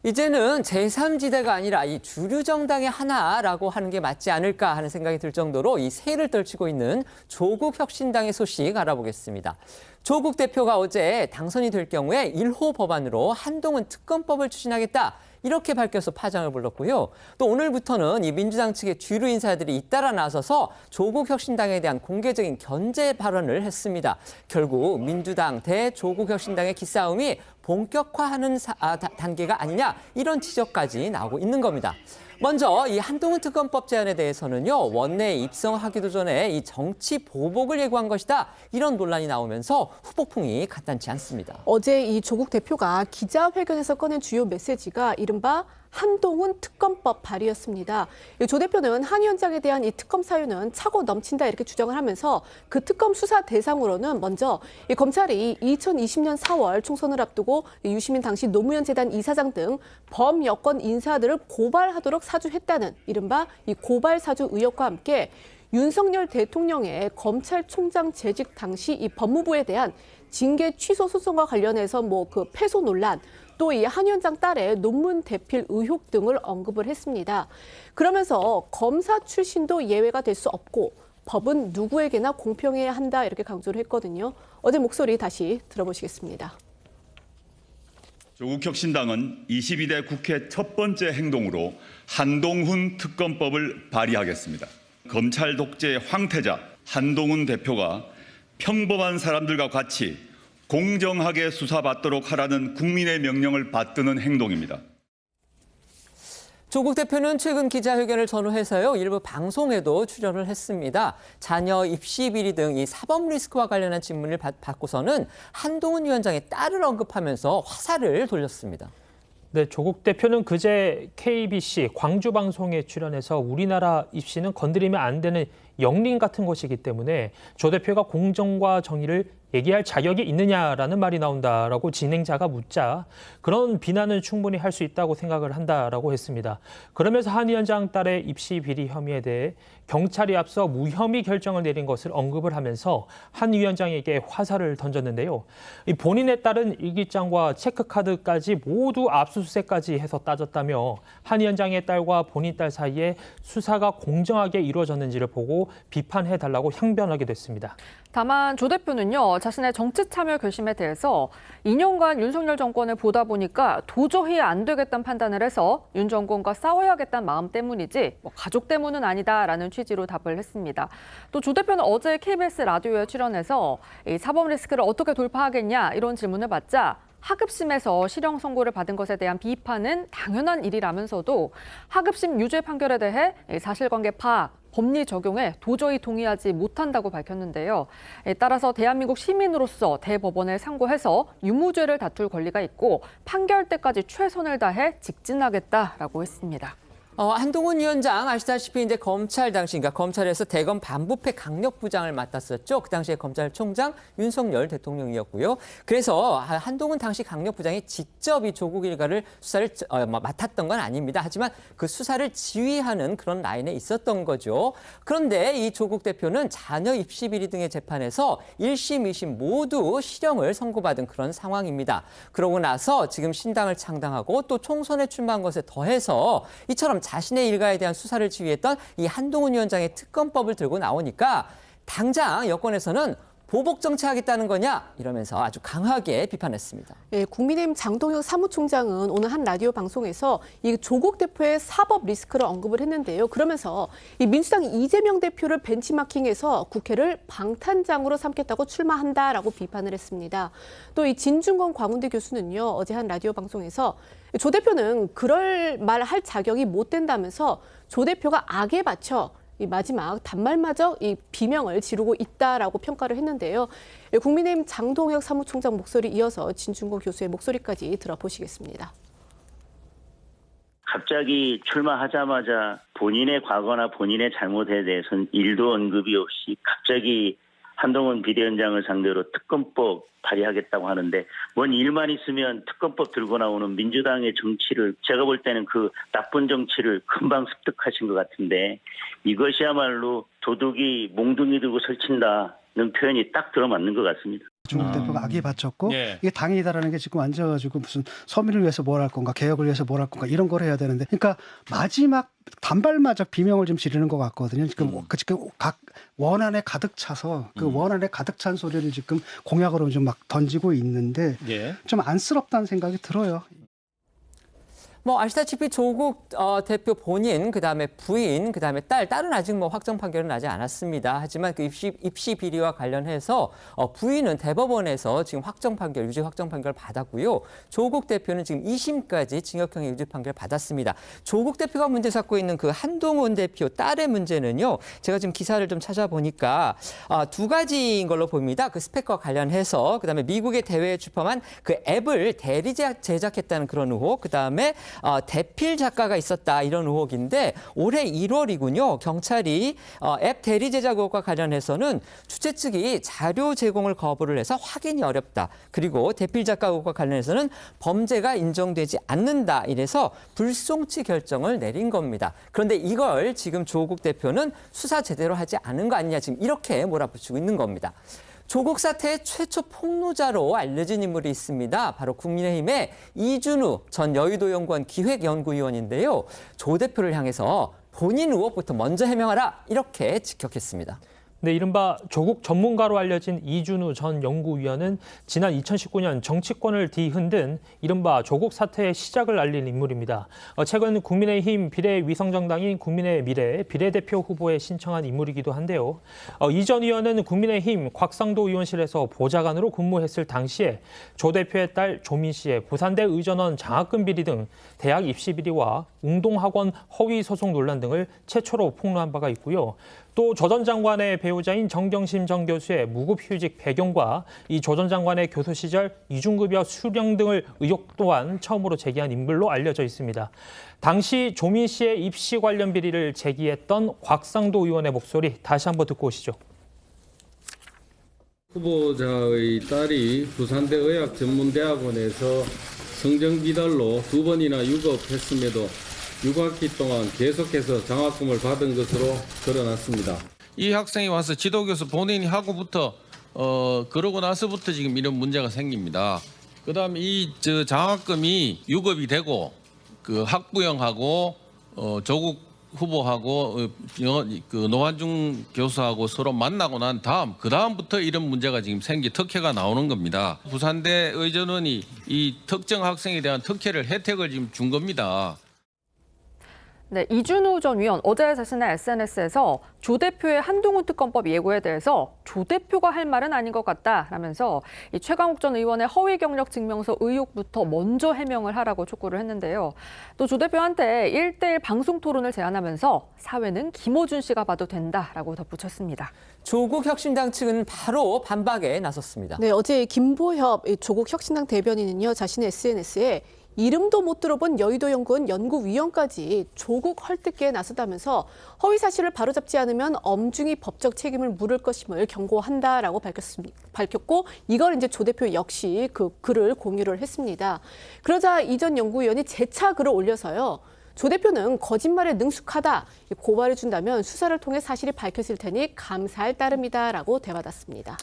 이제는 제3지대가 아니라 이 주류 정당의 하나라고 하는 게 맞지 않을까 하는 생각이 들 정도로 이 세를 떨치고 있는 조국혁신당의 소식 알아보겠습니다. 조국 대표가 어제 당선이 될 경우에 1호 법안으로 한동훈 특검법을 추진하겠다. 이렇게 밝혀서 파장을 불렀고요. 또 오늘부터는 이 민주당 측의 주류 인사들이 잇따라 나서서 조국혁신당에 대한 공개적인 견제 발언을 했습니다. 결국 민주당 대 조국혁신당의 기싸움이 본격화하는 단계가 아니냐 이런 지적까지 나오고 있는 겁니다. 먼저 이 한동훈 특검법 제안에 대해서는요. 원내에 입성하기도 전에 이 정치 보복을 예고한 것이다. 이런 논란이 나오면서 후폭풍이 간단치 않습니다. 어제 이 조국 대표가 기자회견에서 꺼낸 주요 메시지가 이른바 한동훈 특검법 발의였습니다. 조 대표는 한 위원장에 대한 이 특검 사유는 차고 넘친다 이렇게 주장을 하면서 그 특검 수사 대상으로는 먼저 이 검찰이 2020년 4월 총선을 앞두고 유시민 당시 노무현 재단 이사장 등 범여권 인사들을 고발하도록 사주했다는 이른바 이 고발 사주 의혹과 함께 윤석열 대통령의 검찰총장 재직 당시 이 법무부에 대한 징계 취소 소송과 관련해서 그 패소 논란, 또 이 한 위원장 딸의 논문 대필 의혹 등을 언급을 했습니다. 그러면서 검사 출신도 예외가 될 수 없고 법은 누구에게나 공평해야 한다 이렇게 강조를 했거든요. 어제 목소리 다시 들어보시겠습니다. 조국혁신당은 22대 국회 첫 번째 행동으로 한동훈 특검법을 발의하겠습니다. 검찰 독재의 황태자 한동훈 대표가 평범한 사람들과 같이 공정하게 수사받도록 하라는 국민의 명령을 받드는 행동입니다. 조국 대표는 최근 기자회견을 전후해서요. 일부 방송에도 출연을 했습니다. 자녀 입시 비리 등 이 사법 리스크와 관련한 질문을 받고서는 한동훈 위원장의 딸을 언급하면서 화살을 돌렸습니다. 네, 조국 대표는 그제 KBC 광주 방송에 출연해서 우리나라 입시는 건드리면 안 되는 영린 같은 것이기 때문에 조 대표가 공정과 정의를 얘기할 자격이 있느냐라는 말이 나온다라고 진행자가 묻자 그런 비난은 충분히 할 수 있다고 생각을 한다라고 했습니다. 그러면서 한 위원장 딸의 입시 비리 혐의에 대해 경찰이 앞서 무혐의 결정을 내린 것을 언급을 하면서 한 위원장에게 화살을 던졌는데요. 본인의 딸은 일기장과 체크카드까지 모두 압수수색까지 해서 따졌다며 한 위원장의 딸과 본인 딸 사이에 수사가 공정하게 이루어졌는지를 보고 비판해달라고 항변하게 됐습니다. 다만 조 대표는요, 자신의 정치 참여 결심에 대해서 2년간 윤석열 정권을 보다 보니까 도저히 안 되겠다는 판단을 해서 윤 정권과 싸워야겠다는 마음 때문이지 가족 때문은 아니다라는 취지로 답을 했습니다. 또 조 대표는 어제 KBS 라디오에 출연해서 이 사법 리스크를 어떻게 돌파하겠냐 이런 질문을 받자 하급심에서 실형 선고를 받은 것에 대한 비판은 당연한 일이라면서도 하급심 유죄 판결에 대해 사실관계 파악, 법리 적용에 도저히 동의하지 못한다고 밝혔는데요. 따라서 대한민국 시민으로서 대법원에 상고해서 유무죄를 다툴 권리가 있고 판결 때까지 최선을 다해 직진하겠다라고 했습니다. 한동훈 위원장 아시다시피 이제 검찰 당시 그러니까 검찰에서 대검 반부패 강력부장을 맡았었죠. 그 당시에 검찰총장 윤석열 대통령이었고요. 그래서 한동훈 당시 강력부장이 직접 이 조국 일가를 수사를 맡았던 건 아닙니다. 하지만 그 수사를 지휘하는 그런 라인에 있었던 거죠. 그런데 이 조국 대표는 자녀 입시 비리 등의 재판에서 1심, 2심 모두 실형을 선고받은 그런 상황입니다. 그러고 나서 지금 신당을 창당하고 또 총선에 출마한 것에 더해서 이처럼 자신의 일가에 대한 수사를 지휘했던 이 한동훈 위원장의 특검법을 들고 나오니까 당장 여권에서는 보복 정치하겠다는 거냐 이러면서 아주 강하게 비판했습니다. 예, 국민의힘 장동혁 사무총장은 오늘 한 라디오 방송에서 이 조국 대표의 사법 리스크를 언급을 했는데요. 그러면서 이 민주당 이재명 대표를 벤치마킹해서 국회를 방탄장으로 삼겠다고 출마한다라고 비판을 했습니다. 또 이 진중권 광운대 교수는요. 어제 한 라디오 방송에서 조 대표는 그럴 말 할 자격이 못 된다면서 조 대표가 악에 바쳐 이 마지막 단말마저 이 비명을 지르고 있다라고 평가를 했는데요. 국민의힘 장동혁 사무총장 목소리 이어서 진중권 교수의 목소리까지 들어보시겠습니다. 갑자기 출마하자마자 본인의 과거나 본인의 잘못에 대해서는 일도 언급이 없이 갑자기 한동훈 비대위원장을 상대로 특검법 발의하겠다고 하는데 뭔 일만 있으면 특검법 들고 나오는 민주당의 정치를 제가 볼 때는 그 나쁜 정치를 금방 습득하신 것 같은데 이것이야말로 도둑이 몽둥이 들고 설친다는 표현이 딱 들어맞는 것 같습니다. 조국 대표가 악에 바쳤고 이게 당이다라는 게 지금 앉아가지고 무슨 서민을 위해서 뭘 할 건가 개혁을 위해서 뭘 할 건가 이런 걸 해야 되는데 그러니까 마지막 단발마적 비명을 좀 지르는 것 같거든요. 지금 각 원안에 가득 차서 그 원안에 가득 찬 소리를 지금 공약으로 좀 막 던지고 있는데 좀 안쓰럽다는 생각이 들어요. 뭐 아시다시피 조국 대표 본인, 그다음에 부인, 그다음에 딸은 아직 뭐 확정 판결은 나지 않았습니다. 하지만 그 입시 비리와 관련해서 부인은 대법원에서 지금 유죄 확정 판결 받았고요. 조국 대표는 지금 2심까지 징역형의 유죄 판결 받았습니다. 조국 대표가 문제 삼고 있는 그 한동훈 대표 딸의 문제는요. 제가 지금 기사를 좀 찾아보니까 두 가지인 걸로 보입니다. 그 스펙과 관련해서 그다음에 미국의 대회에 출범한 그 앱을 대리 제작했다는 그런 의혹, 그다음에 대필 작가가 있었다 이런 의혹인데 올해 1월이군요. 경찰이 앱 대리 제작 의혹과 관련해서는 주최 측이 자료 제공을 거부를 해서 확인이 어렵다. 그리고 대필 작가 의혹과 관련해서는 범죄가 인정되지 않는다. 이래서 불송치 결정을 내린 겁니다. 그런데 이걸 지금 조국 대표는 수사 제대로 하지 않은 거 아니냐 지금 이렇게 몰아붙이고 있는 겁니다. 조국 사태의 최초 폭로자로 알려진 인물이 있습니다. 바로 국민의힘의 이준우 전 여의도연구원 기획연구위원인데요. 조 대표를 향해서 본인 의혹부터 먼저 해명하라 이렇게 직격했습니다. 네, 이른바 조국 전문가로 알려진 이준우 전 연구위원은 지난 2019년 정치권을 뒤흔든 이른바 조국 사태의 시작을 알린 인물입니다. 최근 국민의힘 비례위성정당인 국민의 미래 비례대표 후보에 신청한 인물이기도 한데요. 이 전 의원은 국민의힘 곽상도 의원실에서 보좌관으로 근무했을 당시에 조 대표의 딸 조민 씨의 부산대 의전원 장학금 비리 등 대학 입시 비리와 웅동학원 허위 소송 논란 등을 최초로 폭로한 바가 있고요. 또 조 전 장관의 배우자인 정경심 전 교수의 무급휴직 배경과 이 조 전 장관의 교수 시절 이중급여 수령 등을 의혹 또한 처음으로 제기한 인물로 알려져 있습니다. 당시 조민 씨의 입시 관련 비리를 제기했던 곽상도 의원의 목소리 다시 한번 듣고 오시죠. 후보자의 딸이 부산대 의학전문대학원에서 성정기달로 2번이나 유급했음에도 6학기 동안 계속해서 장학금을 받은 것으로 드러났습니다. 이 학생이 와서 지도교수 본인이 하고부터 그러고 나서부터 지금 이런 문제가 생깁니다. 그다음에 이 장학금이 유급이 되고 그 학부형하고 조국 후보하고 그 노환중 교수하고 서로 만나고 난 그 다음부터 이런 문제가 지금 특혜가 나오는 겁니다. 부산대 의전원이 이 특정 학생에 대한 혜택을 지금 준 겁니다. 네, 이준우 전 위원 어제 자신의 SNS에서 조 대표의 한동훈 특검법 예고에 대해서 조 대표가 할 말은 아닌 것 같다라면서 이 최강욱 전 의원의 허위 경력 증명서 의혹부터 먼저 해명을 하라고 촉구를 했는데요. 또 조 대표한테 1대1 방송 토론을 제안하면서 사회는 김어준 씨가 봐도 된다라고 덧붙였습니다. 조국 혁신당 측은 바로 반박에 나섰습니다. 네, 어제 김보협 조국 혁신당 대변인은요, 자신의 SNS에 이름도 못 들어본 여의도연구원 연구위원까지 조국 헐뜯기에 나서다면서 허위 사실을 바로잡지 않으면 엄중히 법적 책임을 물을 것임을 경고한다라고 밝혔고 이걸 이제 조 대표 역시 그 글을 공유를 했습니다. 그러자 이 전 연구위원이 재차 글을 올려서요. 조 대표는 거짓말에 능숙하다. 고발해 준다면 수사를 통해 사실이 밝혀질 테니 감사할 따름이다라고 대받았습니다.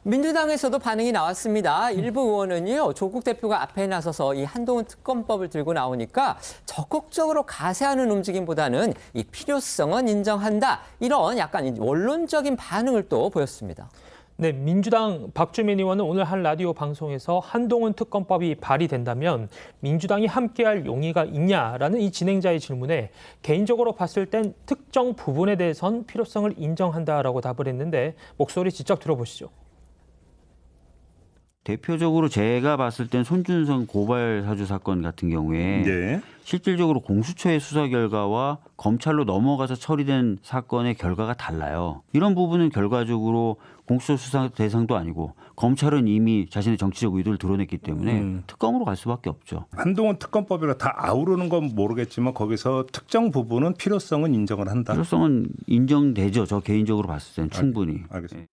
민주당에서도 반응이 나왔습니다. 일부 의원은요, 조국 대표가 앞에 나서서 이 한동훈 특검법을 들고 나오니까 적극적으로 가세하는 움직임보다는 이 필요성은 인정한다. 이런 약간 원론적인 반응을 또 보였습니다. 네, 민주당 박주민 의원은 오늘 한 라디오 방송에서 한동훈 특검법이 발의된다면 민주당이 함께할 용의가 있냐라는 이 진행자의 질문에 개인적으로 봤을 땐 특정 부분에 대해선 필요성을 인정한다라고 답을 했는데 목소리 직접 들어보시죠. 대표적으로 제가 봤을 땐 손준성 고발 사주 사건 같은 경우에 실질적으로 공수처의 수사 결과와 검찰로 넘어가서 처리된 사건의 결과가 달라요. 이런 부분은 결과적으로 공수처 수사 대상도 아니고 검찰은 이미 자신의 정치적 의도를 드러냈기 때문에 특검으로 갈 수밖에 없죠. 한동훈 특검법이라 다 아우르는 건 모르겠지만 거기서 특정 부분은 필요성은 인정을 한다. 필요성은 인정되죠. 저 개인적으로 봤을 땐 충분히. 알겠습니다.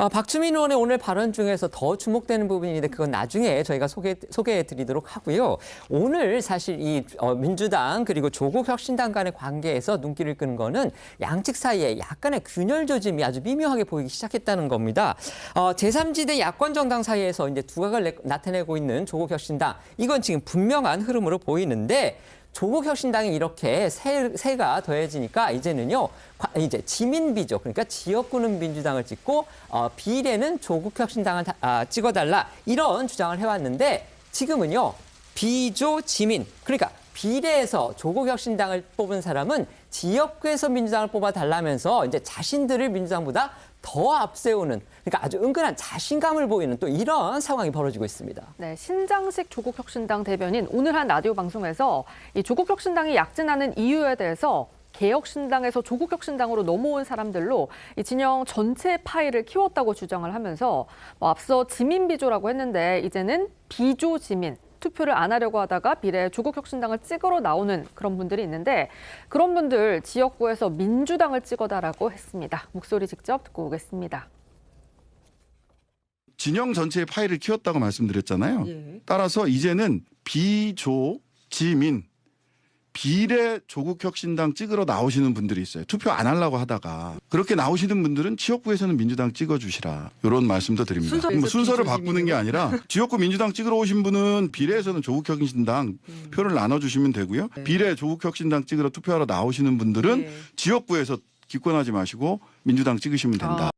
박주민 의원의 오늘 발언 중에서 더 주목되는 부분인데 그건 나중에 저희가 소개해드리도록 하고요. 오늘 사실 이 민주당 그리고 조국혁신당 간의 관계에서 눈길을 끄는 거는 양측 사이에 약간의 균열 조짐이 아주 미묘하게 보이기 시작했다는 겁니다. 제3지대 야권 정당 사이에서 이제 두각을 나타내고 있는 조국혁신당, 이건 지금 분명한 흐름으로 보이는데 조국혁신당이 이렇게 세가 더해지니까 이제는요, 이제 지민비죠. 그러니까 지역구는 민주당을 찍고 비례는 조국혁신당을 찍어달라, 이런 주장을 해왔는데 지금은요, 비조 지민, 그러니까 비례에서 조국혁신당을 뽑은 사람은 지역구에서 민주당을 뽑아달라면서 이제 자신들을 민주당보다 더 앞세우는, 그러니까 아주 은근한 자신감을 보이는 또 이런 상황이 벌어지고 있습니다. 네, 신장식 조국혁신당 대변인 오늘 한 라디오 방송에서 이 조국혁신당이 약진하는 이유에 대해서 개혁신당에서 조국혁신당으로 넘어온 사람들로 이 진영 전체 파일을 키웠다고 주장을 하면서 앞서 지민비조라고 했는데 이제는 비조지민, 투표를 안 하려고 하다가 비례 조국혁신당을 찍으러 나오는 그런 분들이 있는데 그런 분들 지역구에서 민주당을 찍어달라고 했습니다. 목소리 직접 듣고 오겠습니다. 진영 전체의 파일을 키웠다고 말씀드렸잖아요. 따라서 이제는 비조, 지민, 비례 조국혁신당 찍으러 나오시는 분들이 있어요. 투표 안 하려고 하다가. 그렇게 나오시는 분들은 지역구에서는 민주당 찍어주시라. 이런 말씀도 드립니다. 순서를 바꾸는 게 아니라 지역구 민주당 찍으러 오신 분은 비례에서는 조국혁신당 표를 나눠주시면 되고요. 비례 조국혁신당 찍으러 투표하러 나오시는 분들은 지역구에서 기권하지 마시고 민주당 찍으시면 된다.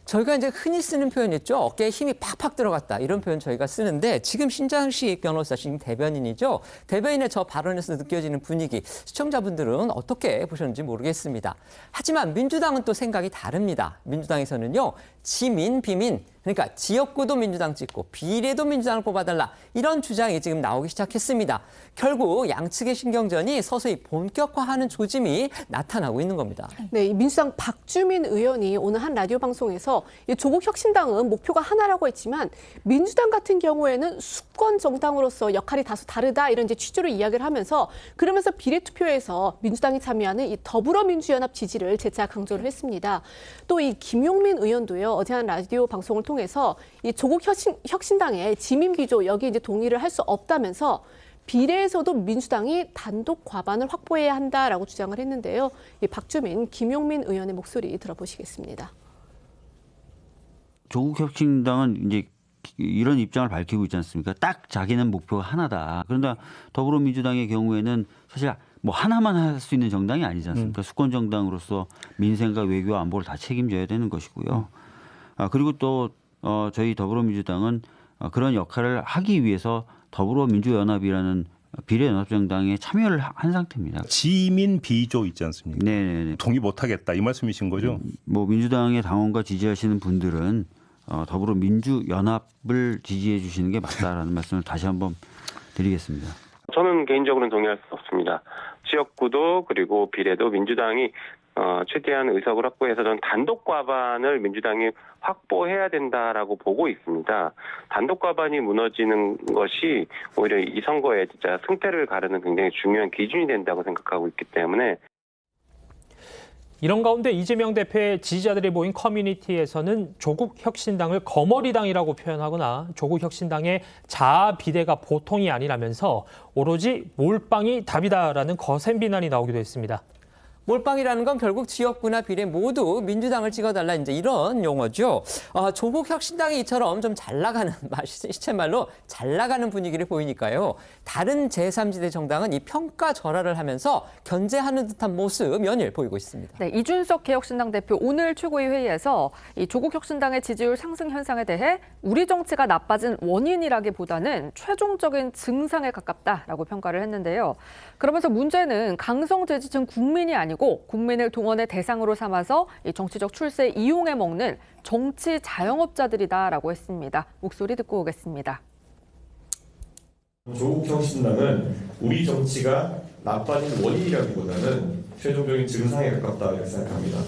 저희가 이제 흔히 쓰는 표현이죠. 어깨에 힘이 팍팍 들어갔다, 이런 표현 저희가 쓰는데 지금 신장식 변호사, 지금 대변인이죠. 대변인의 저 발언에서 느껴지는 분위기, 시청자분들은 어떻게 보셨는지 모르겠습니다. 하지만 민주당은 또 생각이 다릅니다. 민주당에서는요, 지민, 비민, 그러니까 지역구도 민주당 찍고 비례도 민주당을 뽑아달라, 이런 주장이 지금 나오기 시작했습니다. 결국 양측의 신경전이 서서히 본격화하는 조짐이 나타나고 있는 겁니다. 네, 민주당 박주민 의원이 오늘 한 라디오 방송에서 이 조국혁신당은 목표가 하나라고 했지만 민주당 같은 경우에는 수권 정당으로서 역할이 다소 다르다, 이런 이제 취지로 이야기를 하면서 그러면서 비례투표에서 민주당이 참여하는 이 더불어민주연합 지지를 재차 강조를 했습니다. 또 이 김용민 의원도요, 어제 한 라디오 방송을 통해서 이 조국혁신당의 지민비조, 여기 이제 동의를 할 수 없다면서 비례에서도 민주당이 단독 과반을 확보해야 한다라고 주장을 했는데요. 이 박주민, 김용민 의원의 목소리 들어보시겠습니다. 조국혁신당은 이제 이런 입장을 밝히고 있지 않습니까? 딱 자기는 목표가 하나다. 그런데 더불어민주당의 경우에는 사실 뭐 하나만 할 수 있는 정당이 아니지 않습니까? 수권 정당으로서 민생과 외교와 안보를 다 책임져야 되는 것이고요. 그리고 또 저희 더불어민주당은 그런 역할을 하기 위해서 더불어민주연합이라는 비례연합정당에 참여를 한 상태입니다. 지민 비조 있지 않습니까? 네네네. 동의 못하겠다, 이 말씀이신 거죠? 뭐 민주당의 당원과 지지하시는 분들은 더불어민주연합을 지지해 주시는 게 맞다라는 말씀을 다시 한번 드리겠습니다. 저는 개인적으로는 동의할 수 없습니다. 지역구도 그리고 비례도 민주당이 최대한 의석을 확보해서 전 단독 과반을 민주당이 확보해야 된다라고 보고 있습니다. 단독 과반이 무너지는 것이 오히려 이 선거의 진짜 승패를 가르는 굉장히 중요한 기준이 된다고 생각하고 있기 때문에. 이런 가운데 이재명 대표의 지지자들이 모인 커뮤니티에서는 조국혁신당을 거머리당이라고 표현하거나 조국혁신당의 자아 비례가 보통이 아니라면서 오로지 몰빵이 답이다라는 거센 비난이 나오기도 했습니다. 몰빵이라는 건 결국 지역구나 비례 모두 민주당을 찍어달라, 이제 이런 용어죠. 조국혁신당이 이처럼 좀 잘 나가는, 시쳇말로 잘 나가는 분위기를 보이니까요. 다른 제3지대 정당은 이 평가절하를 하면서 견제하는 듯한 모습 연일 보이고 있습니다. 네, 이준석 개혁신당 대표 오늘 최고위 회의에서 이 조국혁신당의 지지율 상승 현상에 대해 우리 정치가 나빠진 원인이라기보다는 최종적인 증상에 가깝다라고 평가를 했는데요. 그러면서 문제는 강성 지지층 국민이 아니고 국민을 동원의 대상으로 삼아서 이 정치적 출세에 이용해 먹는 정치 자영업자들이다라고 했습니다. 목소리 듣고 오겠습니다. 조국혁신당은 우리 정치가 나빠진 원인이라기보다는 최종적인 증상에 가깝다 이렇게 생각합니다.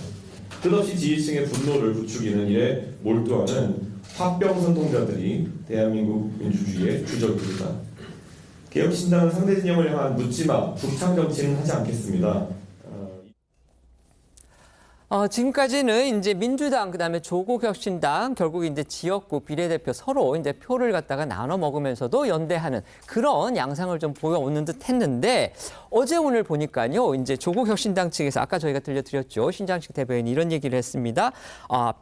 끝없이 지지층의 분노를 부추기는 일에 몰두하는 화병선동자들이 대한민국 민주주의의 주적입니다. 개혁신당은 상대 진영을 향한 묻지마, 북창 정치는 하지 않겠습니다. 지금까지는 이제 민주당 그다음에 조국혁신당 결국 이제 지역구 비례대표 서로 이제 표를 갖다가 나눠 먹으면서도 연대하는 그런 양상을 좀 보여오는 듯했는데 어제 오늘 보니까요 이제 조국혁신당 측에서 아까 저희가 들려드렸죠 신장식 대변인이 이런 얘기를 했습니다.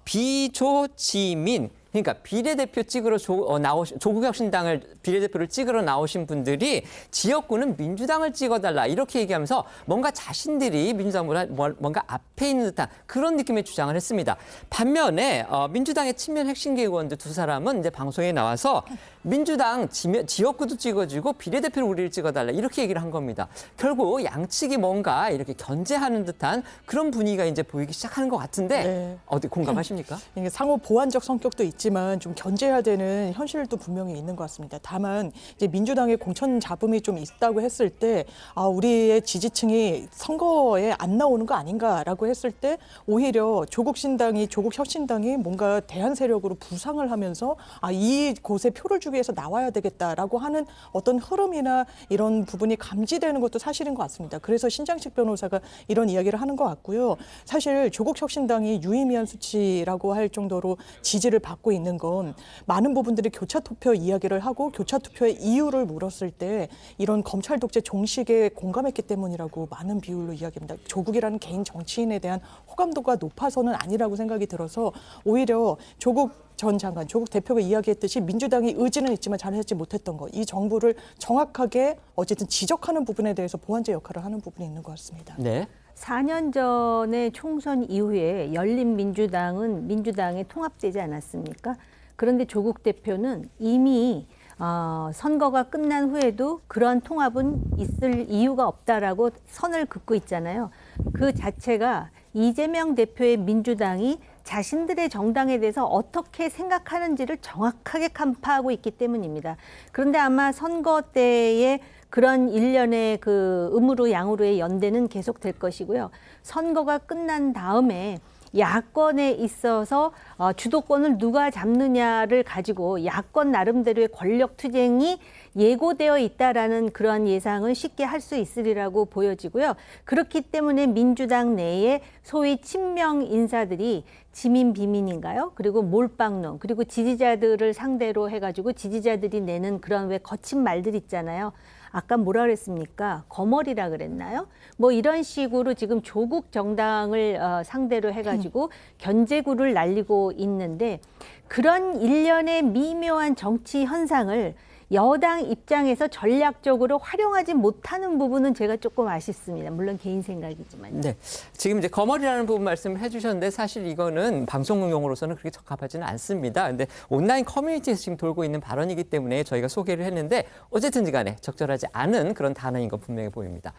비조지민 그러니까 비례대표 찍으러 조국혁신당을 비례대표를 찍으러 나오신 분들이 지역구는 민주당을 찍어달라 이렇게 얘기하면서 뭔가 자신들이 민주당보다 뭔가 앞에 있는 듯한 그런 느낌의 주장을 했습니다. 반면에 민주당의 친면 핵심계 의원들 두 사람은 이제 방송에 나와서 민주당 지역구도 찍어주고 비례대표를 우리를 찍어달라 이렇게 얘기를 한 겁니다. 결국 양측이 뭔가 이렇게 견제하는 듯한 그런 분위기가 이제 보이기 시작하는 것 같은데 네. 어디 공감하십니까? 이게 상호 보완적 성격도 있지만 좀 견제해야 되는 현실도 분명히 있는 것 같습니다. 다만 이제 민주당의 공천 잡음이 좀 있다고 했을 때 우리의 지지층이 선거에 안 나오는 거 아닌가라고 했을 때 오히려 조국혁신당이 뭔가 대한 세력으로 부상을 하면서 이곳에 표를 주기 위해서 나와야 되겠다라고 하는 어떤 흐름이나 이런 부분이 감지되는 것도 사실인 것 같습니다. 그래서 신장식 변호사가 이런 이야기를 하는 것 같고요. 사실 조국혁신당이 유의미한 수치라고 할 정도로 지지를 받고 있는 건 많은 부분들이 교차투표 이야기를 하고 교차투표의 이유를 물었을 때 이런 검찰 독재 종식에 공감했기 때문이라고 많은 비율로 이야기합니다. 조국이라는 개인 정치인에 대한 호감도가 높아서는 아니라고 생각이 들어서 오히려 조국 전 장관, 조국 대표가 이야기했듯이 민주당이 의지는 있지만 잘하지 못했던 것, 이 정부를 정확하게 어쨌든 지적하는 부분에 대해서 보완제 역할을 하는 부분이 있는 것 같습니다. 네. 4년 전에 총선 이후에 열린민주당은 민주당에 통합되지 않았습니까? 그런데 조국 대표는 이미 선거가 끝난 후에도 그런 통합은 있을 이유가 없다라고 선을 긋고 있잖아요. 그 자체가 이재명 대표의 민주당이 자신들의 정당에 대해서 어떻게 생각하는지를 정확하게 간파하고 있기 때문입니다. 그런데 아마 선거 때에 그런 일련의 그 음으로 양으로의 연대는 계속될 것이고요. 선거가 끝난 다음에 야권에 있어서 주도권을 누가 잡느냐를 가지고 야권 나름대로의 권력 투쟁이 예고되어 있다라는 그런 예상을 쉽게 할 수 있으리라고 보여지고요. 그렇기 때문에 민주당 내에 소위 친명 인사들이 지민 비민인가요? 그리고 몰빵론, 그리고 지지자들을 상대로 해가지고 지지자들이 내는 그런 왜 거친 말들 있잖아요. 아까 뭐라 그랬습니까? 거머리라 그랬나요? 뭐 이런 식으로 지금 조국 정당을 상대로 해가지고 견제구를 날리고 있는데 그런 일련의 미묘한 정치 현상을 여당 입장에서 전략적으로 활용하지 못하는 부분은 제가 조금 아쉽습니다. 물론 개인 생각이지만요. 네, 지금 이제 거머리라는 부분 말씀을 해주셨는데 사실 이거는 방송용으로서는 그렇게 적합하지는 않습니다. 근데 온라인 커뮤니티에서 지금 돌고 있는 발언이기 때문에 저희가 소개를 했는데 어쨌든지 간에 적절하지 않은 그런 단어인 건 분명해 보입니다.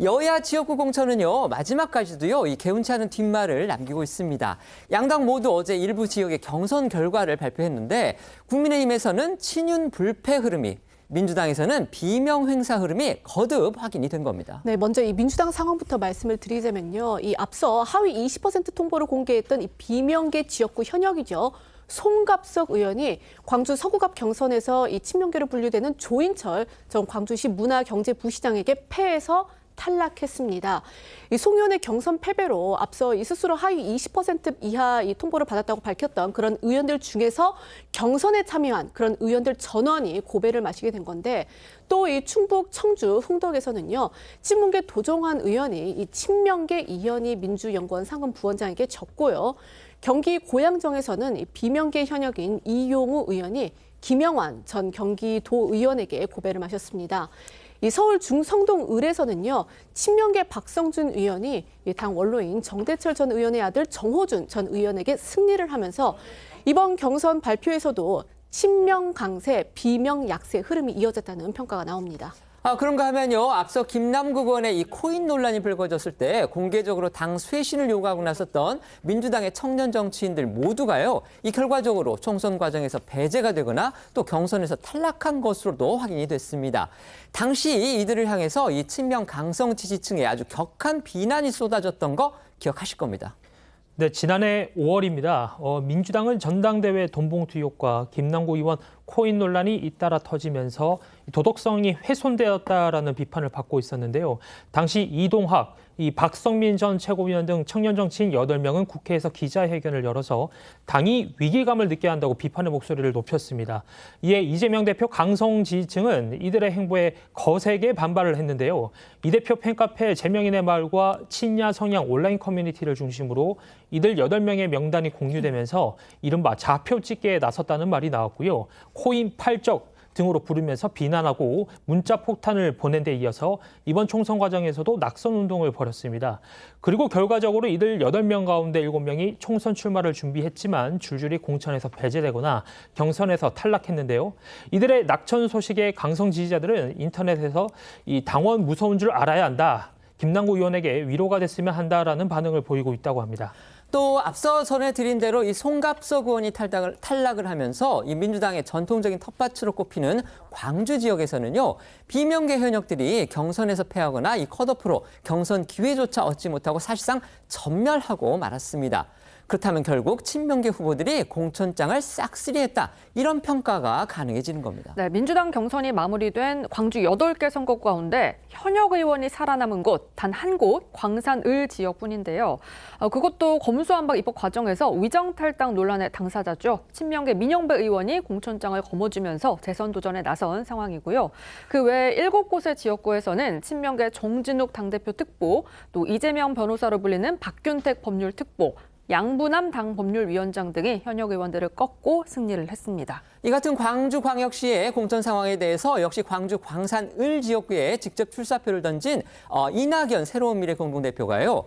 여야 지역구 공천은요 마지막까지도요 이 개운치 않은 뒷말을 남기고 있습니다. 양당 모두 어제 일부 지역의 경선 결과를 발표했는데 국민의힘에서는 친윤 불패 흐름이 민주당에서는 비명 행사 흐름이 거듭 확인이 된 겁니다. 네, 먼저 이 민주당 상황부터 말씀을 드리자면요. 이 앞서 하위 20% 통보를 공개했던 이 비명계 지역구 현역이죠. 송갑석 의원이 광주 서구갑 경선에서 이 친명계로 분류되는 조인철 전 광주시 문화경제부시장에게 패해서 탈락했습니다. 이 송 의원의 경선 패배로 앞서 이 스스로 하위 20% 이하 이 통보를 받았다고 밝혔던 그런 의원들 중에서 경선에 참여한 그런 의원들 전원이 고배를 마시게 된 건데 또 이 충북 청주 흥덕에서는요 친문계 도종환 의원이 이 친명계 이현희 민주연구원 상금 부원장에게 졌고요. 경기 고양정에서는 이 비명계 현역인 이용우 의원이 김영환 전 경기도 의원에게 고배를 마셨습니다. 이 서울 중성동 을에서는요 친명계 박성준 의원이 당 원로인 정대철 전 의원의 아들 정호준 전 의원에게 승리를 하면서 이번 경선 발표에서도 친명 강세, 비명 약세 흐름이 이어졌다는 평가가 나옵니다. 그런가 하면요. 앞서 김남국 의원의 이 코인 논란이 불거졌을 때 공개적으로 당 쇄신을 요구하고 나섰던 민주당의 청년 정치인들 모두가요. 이 결과적으로 총선 과정에서 배제가 되거나 또 경선에서 탈락한 것으로도 확인이 됐습니다. 당시 이들을 향해서 이 친명 강성 지지층에 아주 격한 비난이 쏟아졌던 거 기억하실 겁니다. 네, 지난해 5월입니다. 민주당은 전당대회 돈봉투 의혹과 김남국 의원 코인 논란이 잇따라 터지면서 도덕성이 훼손되었다라는 비판을 받고 있었는데요. 당시 이동학, 이 박성민 전 최고위원 등 청년 정치인 8명은 국회에서 기자회견을 열어서 당이 위기감을 느껴야 한다고 비판의 목소리를 높였습니다. 이에 이재명 대표 강성 지지층은 이들의 행보에 거세게 반발을 했는데요. 이 대표 팬카페 제명인의 마을과 친야 성향 온라인 커뮤니티를 중심으로 이들 8명의 명단이 공유되면서 이른바 좌표 찍기에 나섰다는 말이 나왔고요. 코인 팔적 등으로 부르면서 비난하고 문자 폭탄을 보낸 데 이어서 이번 총선 과정에서도 낙선 운동을 벌였습니다. 그리고 결과적으로 이들 8명 가운데 7명이 총선 출마를 준비했지만 줄줄이 공천에서 배제되거나 경선에서 탈락했는데요. 이들의 낙천 소식에 강성 지지자들은 인터넷에서 이 당원 무서운 줄 알아야 한다. 김남국 의원에게 위로가 됐으면 한다라는 반응을 보이고 있다고 합니다. 또 앞서 전해드린 대로 이 송갑석 의원이 탈락을 하면서 이 민주당의 전통적인 텃밭으로 꼽히는 광주 지역에서는요, 비명계 현역들이 경선에서 패하거나 이 컷오프로 경선 기회조차 얻지 못하고 사실상 전멸하고 말았습니다. 그렇다면 결국 친명계 후보들이 공천장을 싹쓸이했다, 이런 평가가 가능해지는 겁니다. 네, 민주당 경선이 마무리된 광주 8개 선거 가운데 현역 의원이 살아남은 곳 단 한 곳, 광산을 지역뿐인데요. 그것도 검수완박 입법 과정에서 위정탈당 논란의 당사자죠. 친명계 민영배 의원이 공천장을 거머쥐면서 재선 도전에 나선 상황이고요. 그 외 7곳의 지역구에서는 친명계 정진욱 당대표 특보, 또 이재명 변호사로 불리는 박균택 법률특보, 양부남 당법률위원장 등이 현역 의원들을 꺾고 승리를 했습니다. 이 같은 광주광역시의 공천 상황에 대해서 역시 광주 광산을 지역구에 직접 출사표를 던진 이낙연 새로운미래 공동대표가요,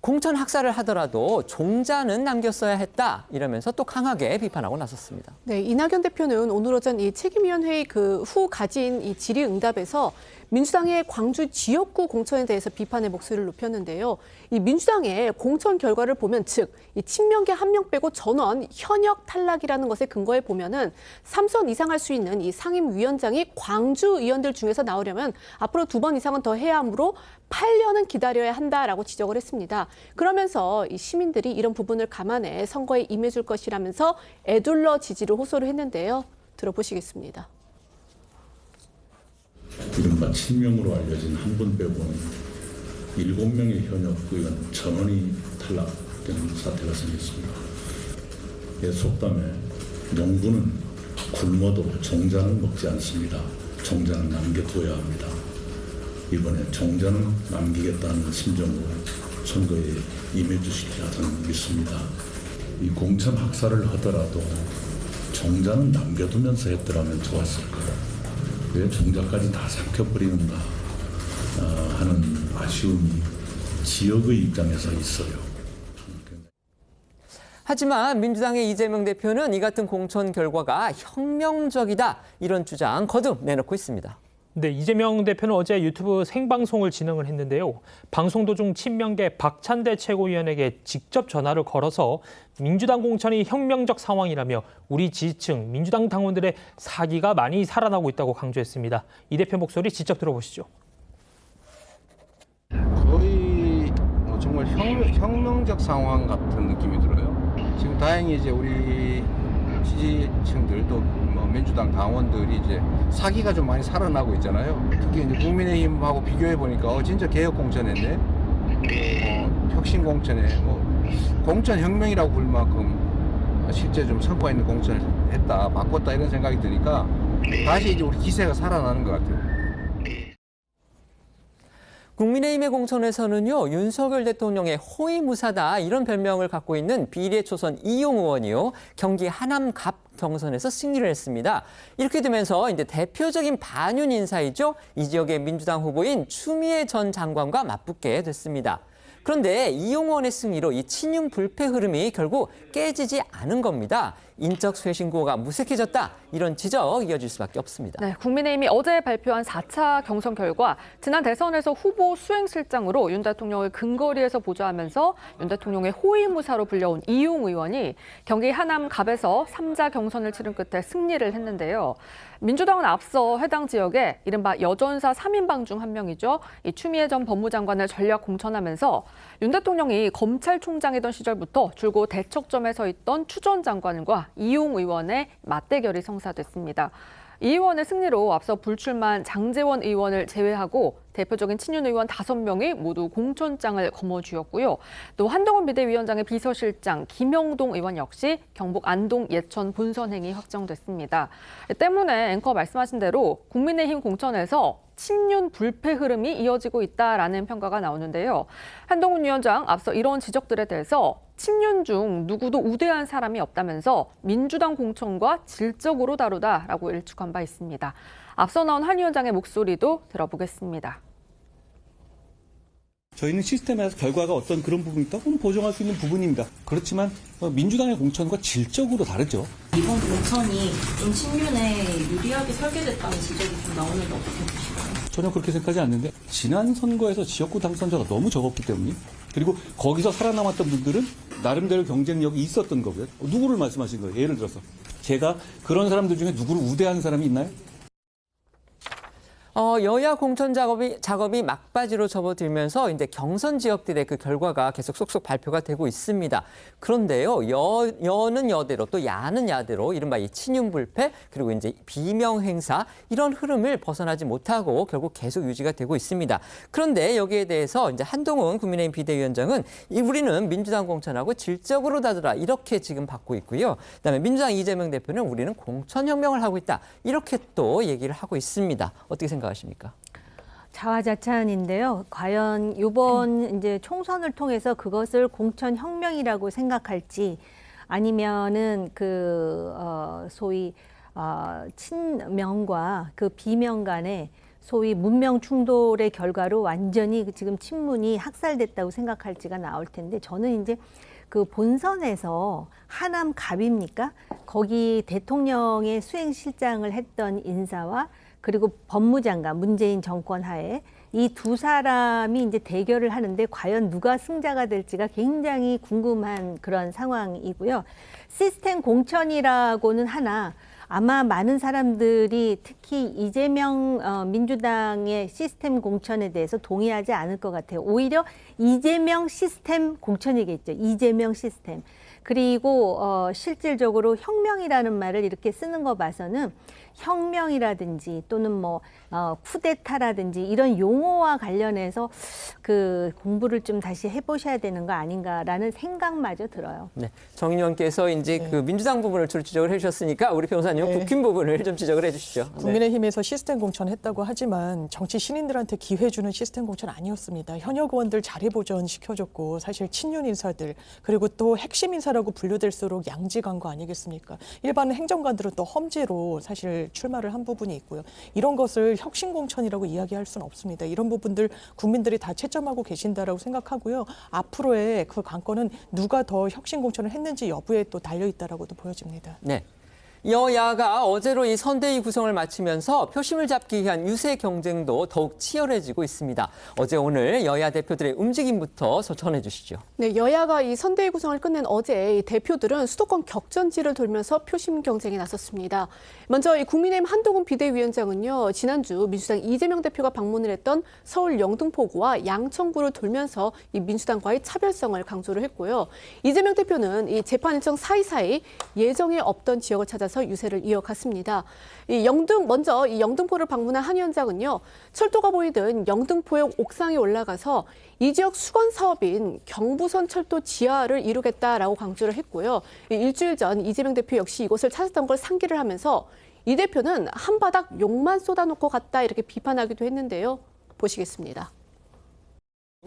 공천 학살을 하더라도 종자는 남겼어야 했다, 이러면서 또 강하게 비판하고 나섰습니다. 네, 이낙연 대표는 오늘 오전 이 책임위원회의 후 가진 이 질의응답에서 민주당의 광주 지역구 공천에 대해서 비판의 목소리를 높였는데요. 이 민주당의 공천 결과를 보면, 즉 이 친명계 1명 빼고 전원 현역 탈락이라는 것에 근거해 보면은 3선 이상 할 수 있는 이 상임위원장이 광주 의원들 중에서 나오려면 앞으로 2번 이상은 더 해야 하므로 8년은 기다려야 한다라고 지적을 했습니다. 그러면서 이 시민들이 이런 부분을 감안해 선거에 임해줄 것이라면서 애둘러 지지를 호소를 했는데요. 들어보시겠습니다. 이른바 친명으로 알려진 한 분 빼고는 7명의 현역 의원 전원이 탈락되는 사태가 생겼습니다. 속담에 농부는 굶어도 종자는 먹지 않습니다. 종자는 남겨둬야 합니다. 이번에 종자는 남기겠다는 심정으로 선거에 임해 주시리라 저는 믿습니다. 이 공천 학살을 하더라도 종자는 남겨두면서 했더라면 좋았을 거다. 왜 종자까지 다 삼켜버리는가 하는 아쉬움이 지역의 입장에서 있어요. 하지만 민주당의 이재명 대표는 이 같은 공천 결과가 혁명적이다, 이런 주장 거듭 내놓고 있습니다. 네, 이재명 대표는 어제 유튜브 생방송을 진행을 했는데요. 방송 도중 친명계 박찬대 최고위원에게 직접 전화를 걸어서 민주당 공천이 혁명적 상황이라며 우리 지지층, 민주당 당원들의 사기가 많이 살아나고 있다고 강조했습니다. 이 대표 목소리 직접 들어보시죠. 거의 정말 혁명적 상황 같은 느낌이 들어요. 지금 다행히 이제 우리 지지층들 또 민주당 당원들이 이제 사기가 좀 많이 살아나고 있잖아요. 특히 이제 국민의힘하고 비교해 보니까 진짜 개혁 공천했네, 혁신 공천에 공천 혁명이라고 부를 만큼 실제 좀 성과 있는 공천을 했다, 바꿨다, 이런 생각이 드니까 다시 이제 우리 기세가 살아나는 것 같아요. 국민의힘의 공천에서는요, 윤석열 대통령의 호위무사다, 이런 별명을 갖고 있는 비례초선 이용 의원이요, 경기 하남 갑 경선에서 승리를 했습니다. 이렇게 되면서 이제 대표적인 반윤 인사이죠, 이 지역의 민주당 후보인 추미애 전 장관과 맞붙게 됐습니다. 그런데 이용 의원의 승리로 이 친윤 불패 흐름이 결국 깨지지 않은 겁니다. 인적 쇄신구호가 무색해졌다, 이런 지적 이어질 수밖에 없습니다. 네, 국민의힘이 어제 발표한 4차 경선 결과 지난 대선에서 후보 수행실장으로 윤 대통령을 근거리에서 보좌하면서 윤 대통령의 호위무사로 불려온 이용 의원이 경기 하남 갑에서 3자 경선을 치른 끝에 승리를 했는데요. 민주당은 앞서 해당 지역에 이른바 여전사 3인방 중 한 명이죠. 이 추미애 전 법무장관을 전략 공천하면서 윤 대통령이 검찰총장이던 시절부터 줄곧 대척점에 서 있던 추 전 장관과 의원과 이용 의원의 맞대결이 성사됐습니다. 이 의원의 승리로 앞서 불출마한 장제원 의원을 제외하고 대표적인 친윤 의원 5명이 모두 공천장을 거머쥐었고요. 또 한동훈 비대위원장의 비서실장 김영동 의원 역시 경북 안동 예천 본선 행이 확정됐습니다. 때문에 앵커 말씀하신 대로 국민의힘 공천에서 친윤 불패 흐름이 이어지고 있다라는 평가가 나오는데요. 한동훈 위원장 앞서 이런 지적들에 대해서 친윤 중 누구도 우대한 사람이 없다면서 민주당 공천과 질적으로 다루다라고 일축한 바 있습니다. 앞서 나온 한 위원장의 목소리도 들어보겠습니다. 저희는 시스템에서 결과가 어떤 그런 부분이 있다고 보정할 수 있는 부분입니다. 그렇지만 민주당의 공천과 질적으로 다르죠. 이번 공천이 좀 친윤에 유리하게 설계됐다는 지적이 좀 나오는데 어떻게 보시나요? 전혀 그렇게 생각하지 않는데 지난 선거에서 지역구 당선자가 너무 적었기 때문에 그리고 거기서 살아남았던 분들은 나름대로 경쟁력이 있었던 거고요. 누구를 말씀하신 거예요? 예를 들어서 제가 그런 사람들 중에 누구를 우대하는 사람이 있나요? 여야 공천 작업이 막바지로 접어들면서 이제 경선 지역들의 그 결과가 계속 속속 발표가 되고 있습니다. 그런데요, 여는 여대로 또 야는 야대로 이른바 이 친윤 불패 그리고 이제 비명 행사 이런 흐름을 벗어나지 못하고 결국 계속 유지가 되고 있습니다. 그런데 여기에 대해서 이제 한동훈 국민의힘 비대위원장은 우리는 민주당 공천하고 질적으로 다르다 이렇게 지금 받고 있고요. 그다음에 민주당 이재명 대표는 우리는 공천 혁명을 하고 있다 이렇게 또 얘기를 하고 있습니다. 어떻게 생각하십니까? 자화자찬인데요. 과연 이번 이제 총선을 통해서 그것을 공천 혁명이라고 생각할지 아니면은 소위 친명과 그 비명 간의 소위 문명 충돌의 결과로 완전히 지금 친문이 학살됐다고 생각할지가 나올 텐데 저는 이제 그 본선에서 하남 갑입니까? 거기 대통령의 수행실장을 했던 인사와 그리고 법무장관 문재인 정권 하에 이 두 사람이 이제 대결을 하는데 과연 누가 승자가 될지가 굉장히 궁금한 그런 상황이고요. 시스템 공천이라고는 하나 아마 많은 사람들이 특히 이재명 민주당의 시스템 공천에 대해서 동의하지 않을 것 같아요. 오히려 이재명 시스템 공천이겠죠. 이재명 시스템. 그리고 실질적으로 혁명이라는 말을 이렇게 쓰는 거 봐서는 혁명이라든지 또는 쿠데타라든지 이런 용어와 관련해서 그 공부를 좀 다시 해보셔야 되는 거 아닌가라는 생각마저 들어요. 네, 정 의원께서 이제 그 민주당 부분을 주로 지적을 해주셨으니까 우리 변호사님 국힘 부분을 좀 지적을 해주시죠. 국민의힘에서 시스템 공천했다고 하지만 정치 신인들한테 기회 주는 시스템 공천 아니었습니다. 현역 의원들 자리 보전 시켜줬고 사실 친윤 인사들 그리고 또 핵심 인사라고 분류될수록 양지간 거 아니겠습니까? 일반 행정관들은 또 험지로 사실 출마를 한 부분이 있고요. 이런 것을 혁신 공천이라고 이야기할 수는 없습니다. 이런 부분들 국민들이 다 채점하고 계신다라고 생각하고요. 앞으로의 그 관건은 누가 더 혁신 공천을 했는지 여부에 또 달려 있다라고도 보여집니다. 네. 여야가 어제로 이 선대위 구성을 마치면서 표심을 잡기 위한 유세 경쟁도 더욱 치열해지고 있습니다. 어제 오늘 여야 대표들의 움직임부터 전해주시죠. 네, 여야가 이 선대위 구성을 끝낸 어제 이 대표들은 수도권 격전지를 돌면서 표심 경쟁에 나섰습니다. 먼저 이 국민의힘 한동훈 비대위원장은요, 지난주 민주당 이재명 대표가 방문을 했던 서울 영등포구와 양천구를 돌면서 이 민주당과의 차별성을 강조를 했고요. 이재명 대표는 이 재판 일정 사이사이 예정에 없던 지역을 찾아서 유세를 이어갔습니다. 먼저 이 영등포를 방문한 한 위원장은요, 철도가 보이던 영등포역 옥상에 올라가서 이 지역 수건 사업인 경부선 철도 지하를 이루겠다라고 강조를 했고요. 일주일 전 이재명 대표 역시 이곳을 찾았던 걸 상기를 하면서 이 대표는 한 바닥 욕만 쏟아놓고 갔다 이렇게 비판하기도 했는데요. 보시겠습니다.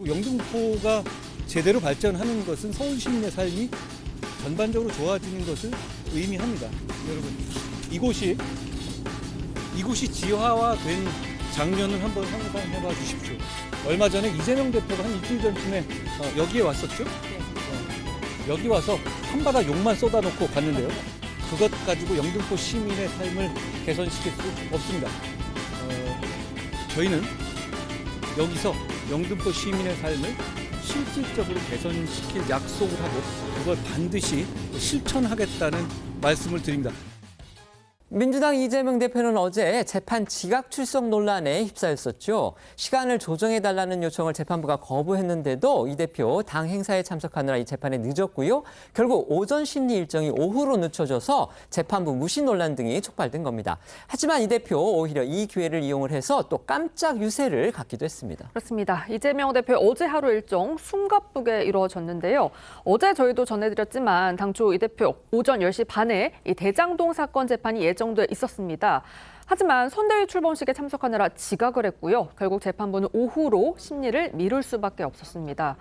영등포가 제대로 발전하는 것은 서울 시민의 삶이 전반적으로 좋아지는 것을 의미합니다. 여러분, 이곳이 지하화된 장면을 한번 상상해봐 주십시오. 얼마 전에 이재명 대표가 한 일주일 전쯤에 여기에 왔었죠? 여기 와서 한바닥 욕만 쏟아놓고 갔는데요. 그것 가지고 영등포 시민의 삶을 개선시킬 수 없습니다. 저희는 여기서 영등포 시민의 삶을 실질적으로 개선시킬 약속을 하고 그걸 반드시 실천하겠다는 말씀을 드립니다. 민주당 이재명 대표는 어제 재판 지각 출석 논란에 휩싸였었죠. 시간을 조정해달라는 요청을 재판부가 거부했는데도 이 대표 당 행사에 참석하느라 이 재판에 늦었고요. 결국 오전 심리 일정이 오후로 늦춰져서 재판부 무신 논란 등이 촉발된 겁니다. 하지만 이 대표 오히려 이 기회를 이용을 해서 또 깜짝 유세를 갖기도 했습니다. 그렇습니다. 이재명 대표 어제 하루 일정 숨가쁘게 이루어졌는데요. 어제 저희도 전해드렸지만 당초 이 대표 오전 10시 반에 이 대장동 사건 재판이 예정돼 있었습니다. 하지만 선대위 출범식에 참석하느라 지각을 했고요. 결국 재판부는 오후로 심리를 미룰 수밖에 없었습니다.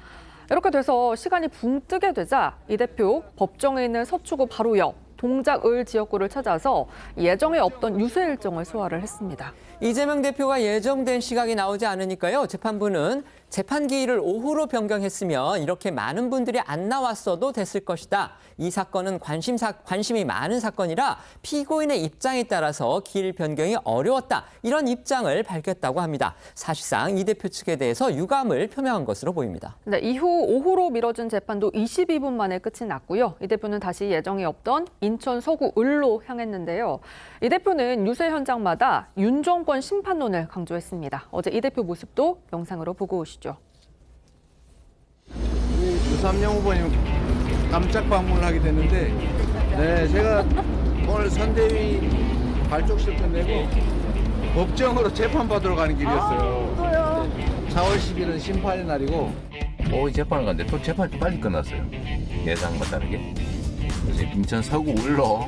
이렇게 돼서 시간이 붕 뜨게 되자 이 대표 법정에 있는 서초구 바로 옆 동작을 지역구를 찾아서 예정에 없던 유세 일정을 소화를 했습니다. 이재명 대표가 예정된 시각이 나오지 않으니까요. 재판부는 재판 기일을 오후로 변경했으면 이렇게 많은 분들이 안 나왔어도 됐을 것이다. 이 사건은 관심이 많은 사건이라 피고인의 입장에 따라서 기일 변경이 어려웠다. 이런 입장을 밝혔다고 합니다. 사실상 이 대표 측에 대해서 유감을 표명한 것으로 보입니다. 네, 이후 오후로 미뤄진 재판도 22분 만에 끝이 났고요. 이 대표는 다시 예정에 없던 인천 서구 을로 향했는데요. 이 대표는 유세 현장마다 윤정권 심판론을 강조했습니다. 어제 이 대표 모습도 영상으로 보고 오시죠. 유삼영 후보님 깜짝 방문을 하게 됐는데, 네, 제가 오늘 선대위 발족식 끝내고 법정으로 재판받으러 가는 길이었어요. 4월 10일은 심판의 날이고 오후 재판을 갔는데 또 재판이 좀 빨리 끝났어요. 예상과 다르게. 그래서 인천 서구 을로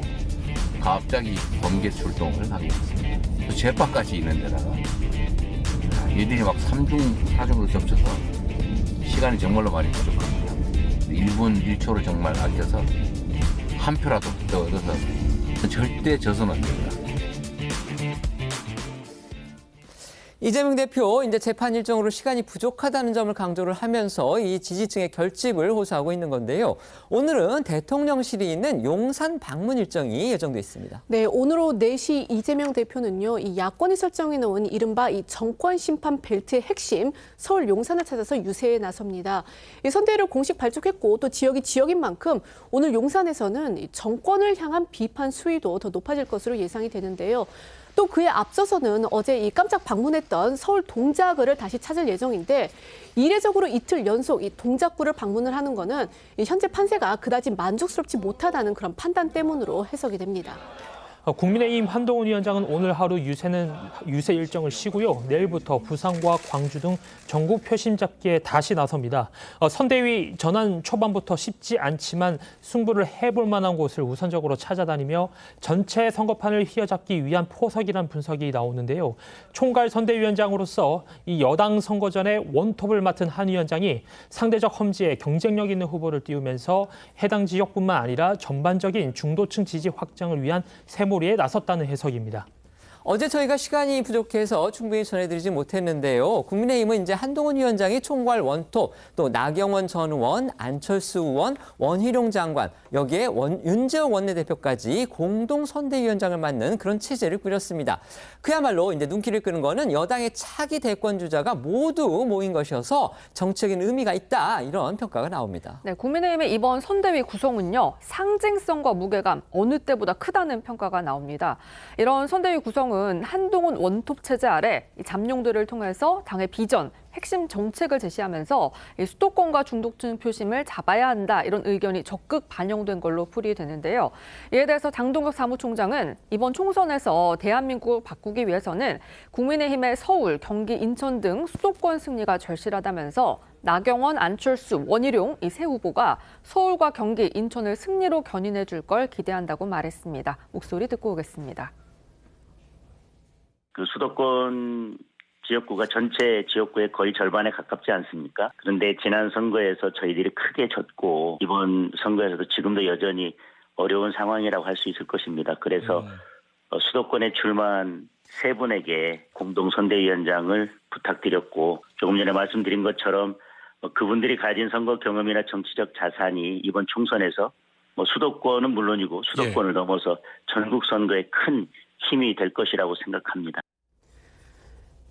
갑자기 범계 출동을 하게 됐습니다. 또 재판까지 있는 데다가 얘들이 막 3중, 4중으로 겹쳐서 시간이 정말로 많이 부족합니다. 1분 1초를 정말 아껴서 한 표라도 더 얻어서 절대 져서는 안 됩니다. 이재명 대표 이제 재판 일정으로 시간이 부족하다는 점을 강조를 하면서 이 지지층의 결집을 호소하고 있는 건데요. 오늘은 대통령실이 있는 용산 방문 일정이 예정돼 있습니다. 네, 오늘 오후 4시 이재명 대표는요, 이 야권이 설정해 놓은 이른바 이 정권 심판 벨트의 핵심 서울 용산을 찾아서 유세에 나섭니다. 이 선대위를 공식 발족했고 또 지역이 지역인 만큼 오늘 용산에서는 이 정권을 향한 비판 수위도 더 높아질 것으로 예상이 되는데요. 또 그에 앞서서는 어제 이 깜짝 방문했던 서울 동작을을 다시 찾을 예정인데 이례적으로 이틀 연속 이 동작구를 방문을 하는 거는 이 현재 판세가 그다지 만족스럽지 못하다는 그런 판단 때문으로 해석이 됩니다. 국민의힘 한동훈 위원장은 오늘 하루 유세 일정을 쉬고요. 내일부터 부산과 광주 등 전국 표심 잡기에 다시 나섭니다. 선대위 전환 초반부터 쉽지 않지만 승부를 해볼 만한 곳을 우선적으로 찾아다니며 전체 선거판을 휘어잡기 위한 포석이란 분석이 나오는데요. 총괄 선대위원장으로서 이 여당 선거전에 원톱을 맡은 한 위원장이 상대적 험지에 경쟁력 있는 후보를 띄우면서 해당 지역뿐만 아니라 전반적인 중도층 지지 확장을 위한 세모리에 나섰다는 해석입니다. 어제 저희가 시간이 부족해서 충분히 전해드리지 못했는데요. 국민의힘은 이제 한동훈 위원장이 총괄 원톱, 또 나경원 전 의원, 안철수 의원, 원희룡 장관, 여기에 윤재욱 원내대표까지 공동 선대위원장을 맡는 그런 체제를 꾸렸습니다. 그야말로 이제 눈길을 끄는 거는 여당의 차기 대권 주자가 모두 모인 것이어서 정치적인 의미가 있다, 이런 평가가 나옵니다. 네, 국민의힘의 이번 선대위 구성은요, 상징성과 무게감 어느 때보다 크다는 평가가 나옵니다. 이런 선대위 구성은 한동훈 원톱 체제 아래 잠룡들을 통해서 당의 비전, 핵심 정책을 제시하면서 수도권과 중도층 표심을 잡아야 한다, 이런 의견이 적극 반영된 걸로 풀이되는데요. 이에 대해서 장동혁 사무총장은 이번 총선에서 대한민국을 바꾸기 위해서는 국민의힘의 서울, 경기, 인천 등 수도권 승리가 절실하다면서 나경원, 안철수, 원희룡 이 세 후보가 서울과 경기, 인천을 승리로 견인해 줄 걸 기대한다고 말했습니다. 목소리 듣고 오겠습니다. 그 수도권 지역구가 전체 지역구의 거의 절반에 가깝지 않습니까? 그런데 지난 선거에서 저희들이 크게 졌고 이번 선거에서도 지금도 여전히 어려운 상황이라고 할 수 있을 것입니다. 그래서 수도권에 출마한 세 분에게 공동 선대위원장을 부탁드렸고 조금 전에 말씀드린 것처럼 그분들이 가진 선거 경험이나 정치적 자산이 이번 총선에서 수도권은 물론이고 수도권을 넘어서 전국 선거에 큰 힘이 될 것이라고 생각합니다.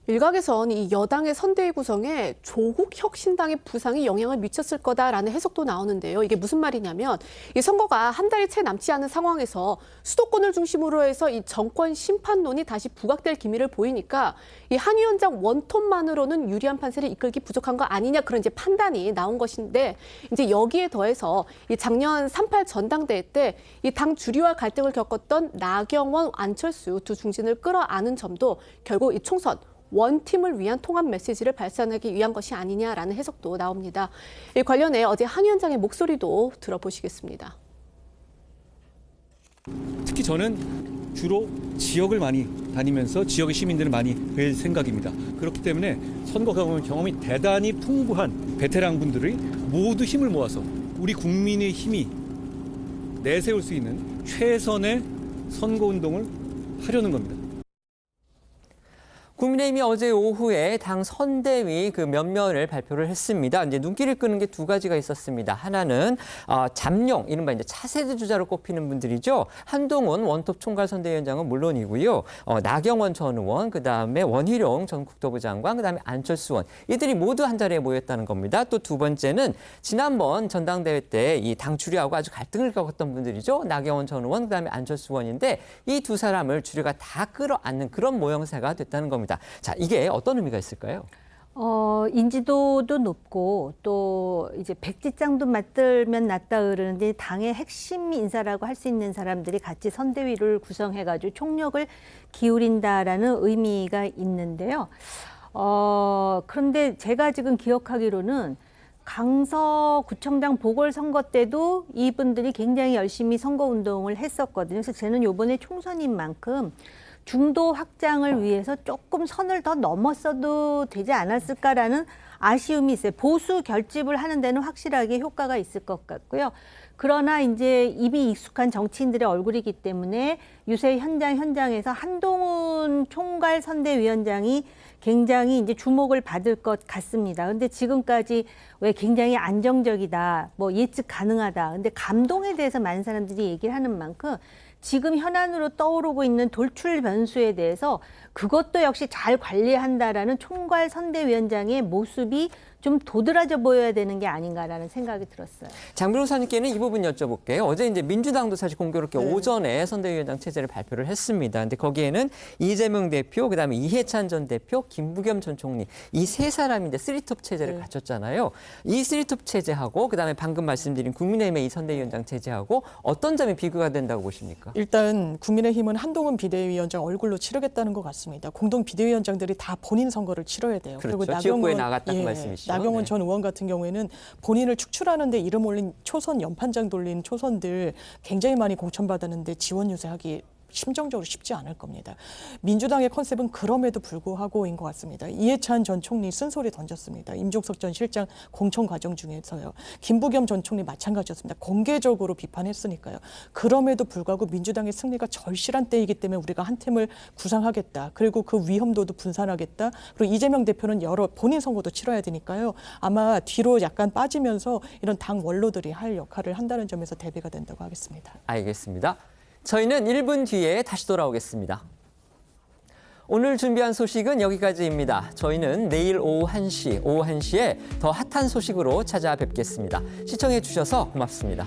일각에선 이 여당의 선대위 구성에 조국 혁신당의 부상이 영향을 미쳤을 거다라는 해석도 나오는데요. 이게 무슨 말이냐면 이 선거가 한 달이 채 남지 않은 상황에서 수도권을 중심으로 해서 이 정권 심판론이 다시 부각될 기미를 보이니까 이 한 위원장 원톱만으로는 유리한 판세를 이끌기 부족한 거 아니냐 그런 이제 판단이 나온 것인데 이제 여기에 더해서 이 작년 3.8 전당대회 때 이 당 주류와 갈등을 겪었던 나경원, 안철수 두 중진을 끌어안은 점도 결국 이 총선 원팀을 위한 통합 메시지를 발산하기 위한 것이 아니냐라는 해석도 나옵니다. 이 관련해 어제 한 위원장의 목소리도 들어보시겠습니다. 특히 저는 주로 지역을 많이 다니면서 지역의 시민들을 많이 뵐 생각입니다. 그렇기 때문에 선거 경험이 대단히 풍부한 베테랑 분들이 모두 힘을 모아서 우리 국민의 힘이 내세울 수 있는 최선의 선거운동을 하려는 겁니다. 국민의힘이 어제 오후에 당 선대위 그 면면을 발표를 했습니다. 이제 눈길을 끄는 게 두 가지가 있었습니다. 하나는 잠룡, 이른바 이제 차세대 주자로 꼽히는 분들이죠. 한동훈 원톱 총괄선대위원장은 물론이고요. 나경원 전 의원, 그다음에 원희룡 전 국토부 장관, 그다음에 안철수 의원. 이들이 모두 한 자리에 모였다는 겁니다. 또 두 번째는 지난번 전당대회 때 이 당 주류하고 아주 갈등을 겪었던 분들이죠. 나경원 전 의원, 그다음에 안철수 의원인데 이 두 사람을 주류가 다 끌어안는 그런 모형새가 됐다는 겁니다. 자, 이게 어떤 의미가 있을까요? 인지도도 높고 또 이제 백지장도 맞들면 낫다 그러는데 당의 핵심 인사라고 할 수 있는 사람들이 같이 선대위를 구성해가지고 총력을 기울인다라는 의미가 있는데요. 그런데 제가 지금 기억하기로는 강서구청장 보궐선거 때도 이분들이 굉장히 열심히 선거운동을 했었거든요. 그래서 저는 이번에 총선인 만큼 중도 확장을 위해서 조금 선을 더 넘었어도 되지 않았을까라는 아쉬움이 있어요. 보수 결집을 하는 데는 확실하게 효과가 있을 것 같고요. 그러나 이제 이미 익숙한 정치인들의 얼굴이기 때문에 유세 현장에서 한동훈 총괄선대위원장이 굉장히 이제 주목을 받을 것 같습니다. 근데 지금까지 왜 굉장히 안정적이다, 뭐 예측 가능하다. 근데 감동에 대해서 많은 사람들이 얘기를 하는 만큼 지금 현안으로 떠오르고 있는 돌출 변수에 대해서 그것도 역시 잘 관리한다라는 총괄선대위원장의 모습이 좀 도드라져 보여야 되는 게 아닌가라는 생각이 들었어요. 장 변호사님께는 이 부분 여쭤볼게요. 어제 이제 민주당도 사실 공교롭게 오전에 선대위원장 체제를 발표를 했습니다. 근데 거기에는 이재명 대표, 그다음에 이해찬 전 대표, 김부겸 전 총리 이 세 사람이 이제 쓰리톱 체제를 갖췄잖아요. 이 쓰리톱 체제하고 그다음에 방금 말씀드린 국민의힘의 이 선대위원장 체제하고 어떤 점이 비교가 된다고 보십니까? 일단 국민의힘은 한동훈 비대위원장 얼굴로 치르겠다는 것 같습니다. 공동 비대위원장들이 다 본인 선거를 치러야 돼요. 그렇죠. 그리고 지역구에 나갔다는 말씀이시죠. 나경원 네. 전 의원 같은 경우에는 본인을 축출하는데 이름 올린 초선 연판장 돌린 초선들 굉장히 많이 공천받았는데 지원 유세하기 심정적으로 쉽지 않을 겁니다. 민주당의 컨셉은 그럼에도 불구하고인 것 같습니다. 이해찬 전 총리 쓴소리 던졌습니다. 임종석 전 실장 공천 과정 중에서요. 김부겸 전 총리 마찬가지였습니다. 공개적으로 비판했으니까요. 그럼에도 불구하고 민주당의 승리가 절실한 때이기 때문에 우리가 한 팀을 구상하겠다. 그리고 그 위험도도 분산하겠다. 그리고 이재명 대표는 여러 본인 선거도 치러야 되니까요. 아마 뒤로 약간 빠지면서 이런 당 원로들이 할 역할을 한다는 점에서 대비가 된다고 하겠습니다. 알겠습니다. 저희는 1분 뒤에 다시 돌아오겠습니다. 오늘 준비한 소식은 여기까지입니다. 저희는 내일 오후 1시에 더 핫한 소식으로 찾아뵙겠습니다. 시청해 주셔서 고맙습니다.